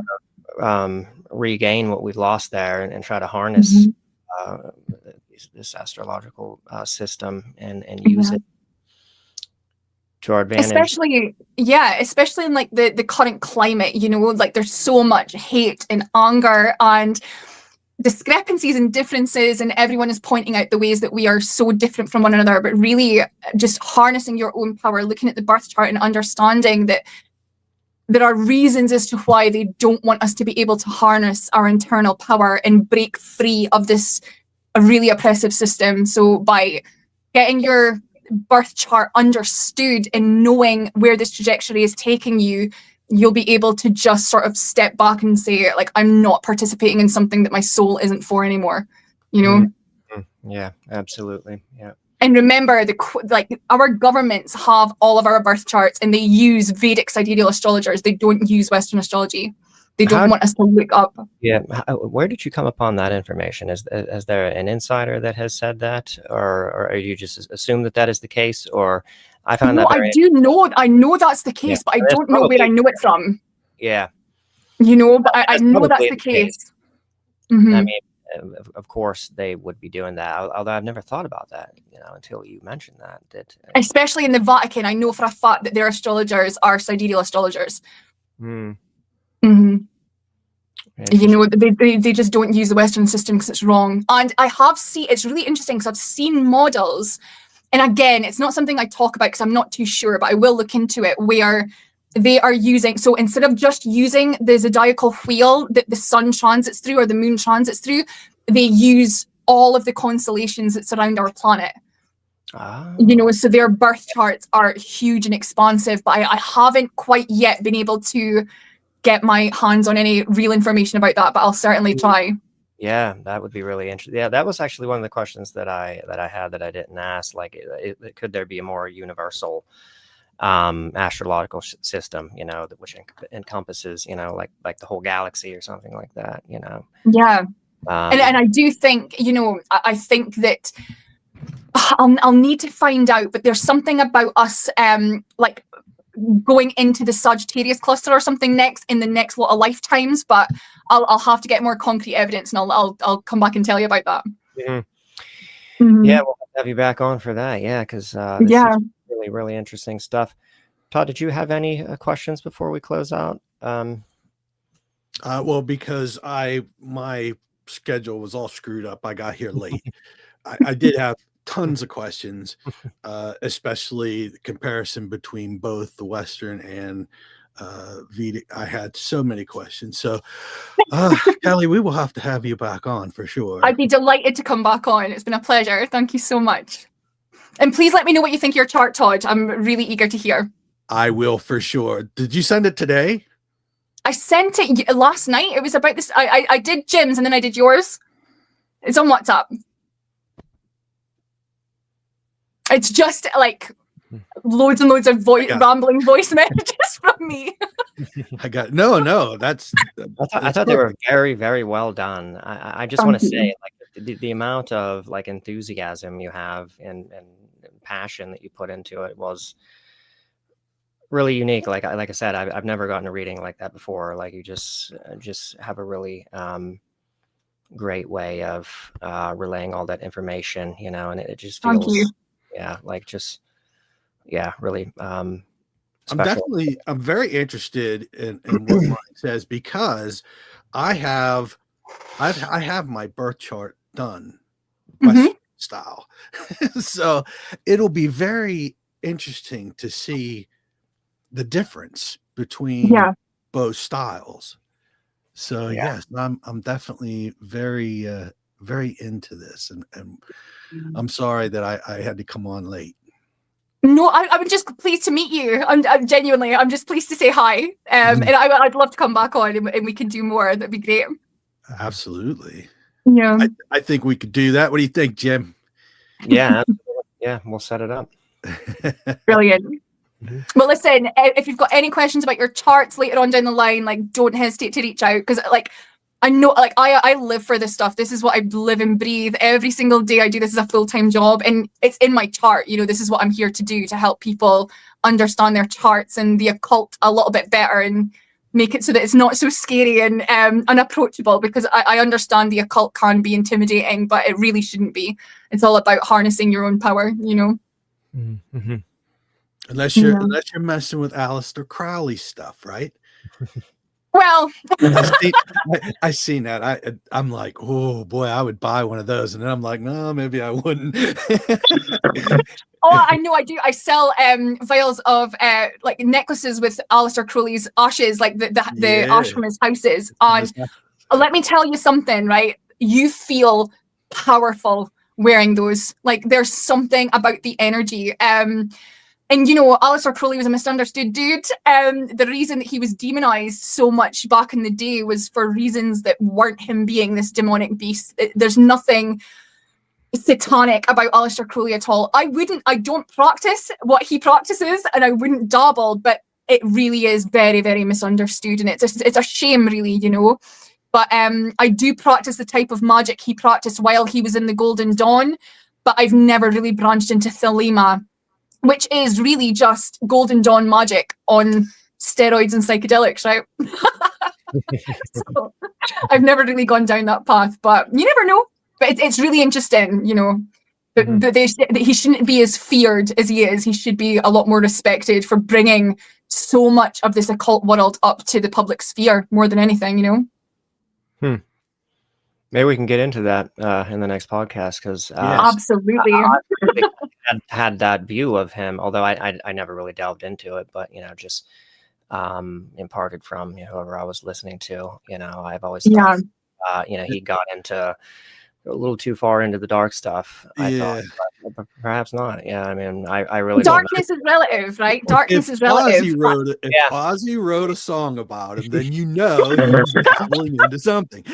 regain what we've lost there and try to harness this astrological system and use it to our advantage. Especially in like the current climate, like there's so much hate and anger and discrepancies and differences, and everyone is pointing out the ways that we are so different from one another, but really just harnessing your own power, looking at the birth chart and understanding that there are reasons as to why they don't want us to be able to harness our internal power and break free of this really oppressive system. So by getting your birth chart understood and knowing where this trajectory is taking you, you'll be able to just sort of step back and say, like, I'm not participating in something that my soul isn't for anymore, Yeah, absolutely. Yeah. And remember, our governments have all of our birth charts, and they use Vedic sidereal astrologers. They don't use Western astrology. They don't want us to look up. Yeah. Where did you come upon that information? Is there an insider that has said that, or you just assume that is the case? Or I found that. I know that's the case, but I don't know where I know it from. Yeah. But I know that's the case. Mm-hmm. I mean, of course they would be doing that. Although I've never thought about that, until you mentioned that. Especially in the Vatican, I know for a fact that their astrologers are sidereal astrologers. Mm. You know, they just don't use the Western system because it's wrong. And I have seen, it's really interesting because I've seen models, and again, it's not something I talk about because I'm not too sure, but I will look into it, where they are using, so instead of just using the zodiacal wheel that the sun transits through or the moon transits through, they use all of the constellations that surround our planet. You know, so their birth charts are huge and expansive, but I haven't quite yet been able to get my hands on any real information about that, but I'll certainly try. Yeah, that would be really interesting. Yeah, that was actually one of the questions that I had that I didn't ask. Like, could there be a more universal astrological system, you know, which encompasses, you know, like the whole galaxy or something like that, you know? Yeah. And I do think, you know, I think that I'll need to find out, but there's something about us like going into the Sagittarius cluster or something next in the next lot of lifetimes, but I'll have to get more concrete evidence, and I'll come back and tell you about that. Yeah, we'll have you back on for that. Yeah, because this is really, really interesting stuff. Todd, did you have any questions before we close out? Well, because my schedule was all screwed up. I got here late. I did have tons of questions, especially the comparison between both the Western and Vedic. I had so many questions. So, Kelly, we will have to have you back on for sure. I'd be delighted to come back on. It's been a pleasure. Thank you so much. And please let me know what you think of your chart, Todd. I'm really eager to hear. I will for sure. Did you send it today? I sent it last night. It was about this. I did Jim's and then I did yours. It's on WhatsApp. It's just like loads and loads of rambling voice messages from me. I got no. That's I thought they were very, very well done. I just want to say, like, the amount of like enthusiasm you have and passion that you put into it was really unique. Like I said, I've never gotten a reading like that before. Like, you just have a really great way of relaying all that information, you know, and it just feels, really special. I'm very interested in what Mike says, because I have my birth chart done Western style. So it'll be very interesting to see the difference between both styles. So yes, I'm definitely very very into this, and I'm sorry that I had to come on late. No, I'm just pleased to meet you. I'm genuinely, I'm just pleased to say hi. And I'd love to come back on and we can do more. That'd be great. Absolutely. Yeah. I think we could do that. What do you think, Jim? Yeah. Yeah, we'll set it up. Brilliant. Well, listen, if you've got any questions about your charts later on down the line, like, don't hesitate to reach out, because like, I know, like, I live for this stuff. This is what I live and breathe every single day. I do this as a full-time job, and it's in my chart. You know, this is what I'm here to do, to help people understand their charts and the occult a little bit better and make it so that it's not so scary and unapproachable, because I understand the occult can be intimidating, but it really shouldn't be. It's all about harnessing your own power, you know? Mm-hmm. Unless you're messing with Aleister Crowley stuff, right? Well, I seen that. I'm like, oh boy, I would buy one of those, and then I'm like, no, maybe I wouldn't. Oh, I know, I do. I sell vials of like necklaces with Aleister Crowley's ashes, like the ash from his houses. And let me tell you something, right? You feel powerful wearing those. Like, there's something about the energy. And, you know, Aleister Crowley was a misunderstood dude. The reason that he was demonized so much back in the day was for reasons that weren't him being this demonic beast. There's nothing satanic about Aleister Crowley at all. I don't practice what he practices, and I wouldn't dabble, but it really is very, very misunderstood. And it's a shame, really, you know. But I do practice the type of magic he practiced while he was in the Golden Dawn, but I've never really branched into Thelema, which is really just Golden Dawn magic on steroids and psychedelics, right? So I've never really gone down that path, but you never know. But it's really interesting, you know, that he shouldn't be as feared as he is. He should be a lot more respected for bringing so much of this occult world up to the public sphere more than anything, you know? Maybe we can get into that in the next podcast, because absolutely I had that view of him, although I never really delved into it, but just imparted from whoever I was listening to. I've always thought he got into a little too far into the dark stuff. I thought, but perhaps not. I mean, I really darkness is relative, right? Darkness is relative. If Ozzy wrote a song about him, then he's dabbling into something.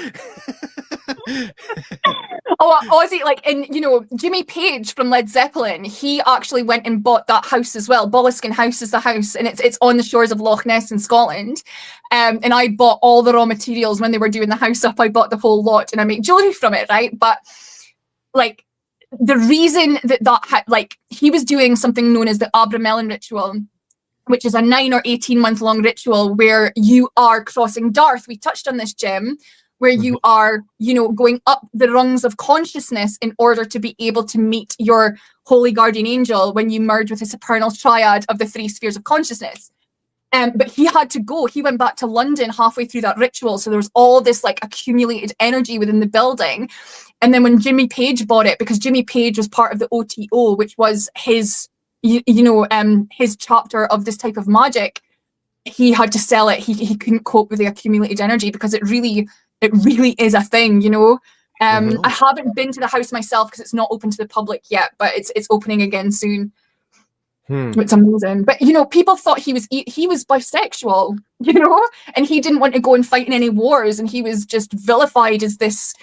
Ozzy, like, and Jimmy Page from Led Zeppelin, he actually went and bought that house as well. Boleskine House is the house, and it's on the shores of Loch Ness in Scotland. And I bought all the raw materials when they were doing the house up. I bought the whole lot, and I make jewelry from it, right? But like, the reason that he was doing something known as the Abramelin ritual, which is a 9 or 18 month long ritual where you are crossing Darth. We touched on this, Jim, where you are, going up the rungs of consciousness in order to be able to meet your holy guardian angel when you merge with the supernal triad of the 3 spheres of consciousness. But he had to go. He went back to London halfway through that ritual. So there was all this like accumulated energy within the building. And then when Jimmy Page bought it, because Jimmy Page was part of the OTO, which was his, his chapter of this type of magic, he had to sell it. He couldn't cope with the accumulated energy, because it really is a thing, I haven't been to the house myself because it's not open to the public yet, but it's opening again soon. It's amazing. But people thought he was bisexual, and he didn't want to go and fight in any wars, and he was just vilified as this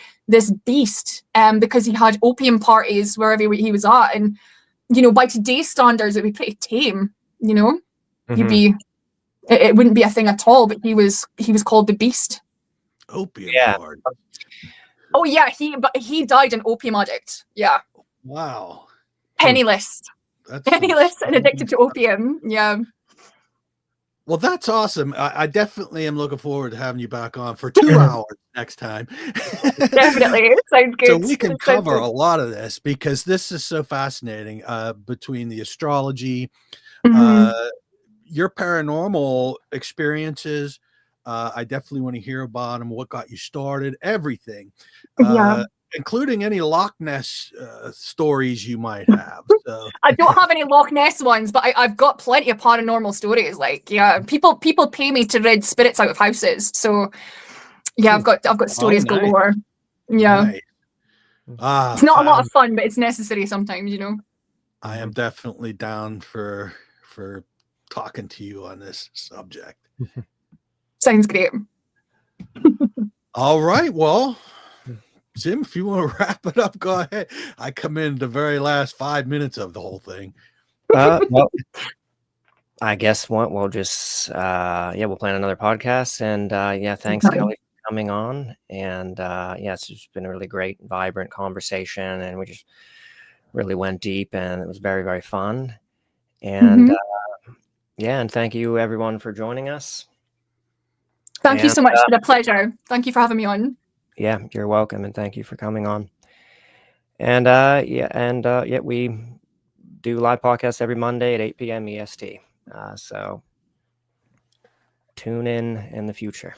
beast because he had opium parties wherever he was at, and by today's standards it'd be pretty tame. He'd be, it wouldn't be a thing at all, but he was called the beast. Opium lord. Oh yeah, he died an opium addict. Yeah. Wow. Penniless. Penniless and addicted to opium. Yeah. Well, that's awesome. I definitely am looking forward to having you back on for 2 hours next time. Definitely. Sounds good. So we can cover a lot of this, because this is so fascinating, between the astrology, your paranormal experiences. I definitely want to hear about them, what got you started, everything, including any Loch Ness stories you might have. So. I don't have any Loch Ness ones, but I've got plenty of paranormal stories. Like, people pay me to read spirits out of houses. So yeah, I've got stories galore. Yeah. Nice. It's not a lot of fun, but it's necessary sometimes, I am definitely down for talking to you on this subject. Sounds great. All right. Well, Jim, if you want to wrap it up, go ahead. I come in the very last 5 minutes of the whole thing. Well, I guess we'll just we'll plan another podcast, and thanks Kelly for coming on, and it's just been a really great, vibrant conversation, and we just really went deep, and it was very, very fun. And and thank you everyone for joining us. Thank you so much. It's been a pleasure. Thank you for having me on. Yeah, you're welcome, and thank you for coming on. And we do live podcasts every Monday at 8 p.m. EST. So tune in the future.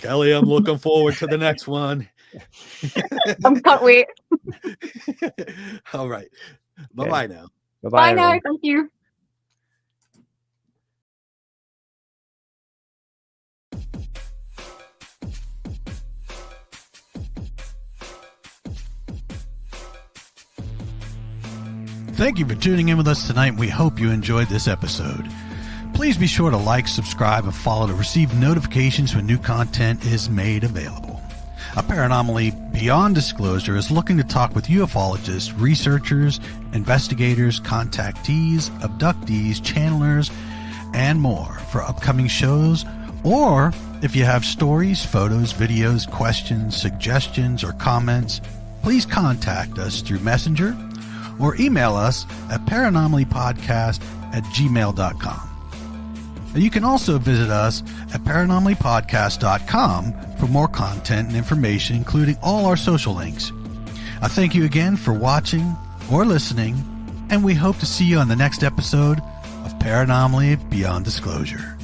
Kelly, I'm looking forward to the next one. I can't wait. All right. Bye-bye now. Bye now. Thank you. Thank you for tuning in with us tonight. We hope you enjoyed this episode. Please be sure to like, subscribe, and follow to receive notifications when new content is made available. A Paranormally Beyond Disclosure is looking to talk with ufologists, researchers, investigators, contactees, abductees, channelers, and more for upcoming shows. Or if you have stories, photos, videos, questions, suggestions, or comments, please contact us through Messenger or email us at paranormalypodcast@gmail.com. And you can also visit us at paranomalypodcast.com for more content and information, including all our social links. I thank you again for watching or listening, and we hope to see you on the next episode of Paranormally Beyond Disclosure.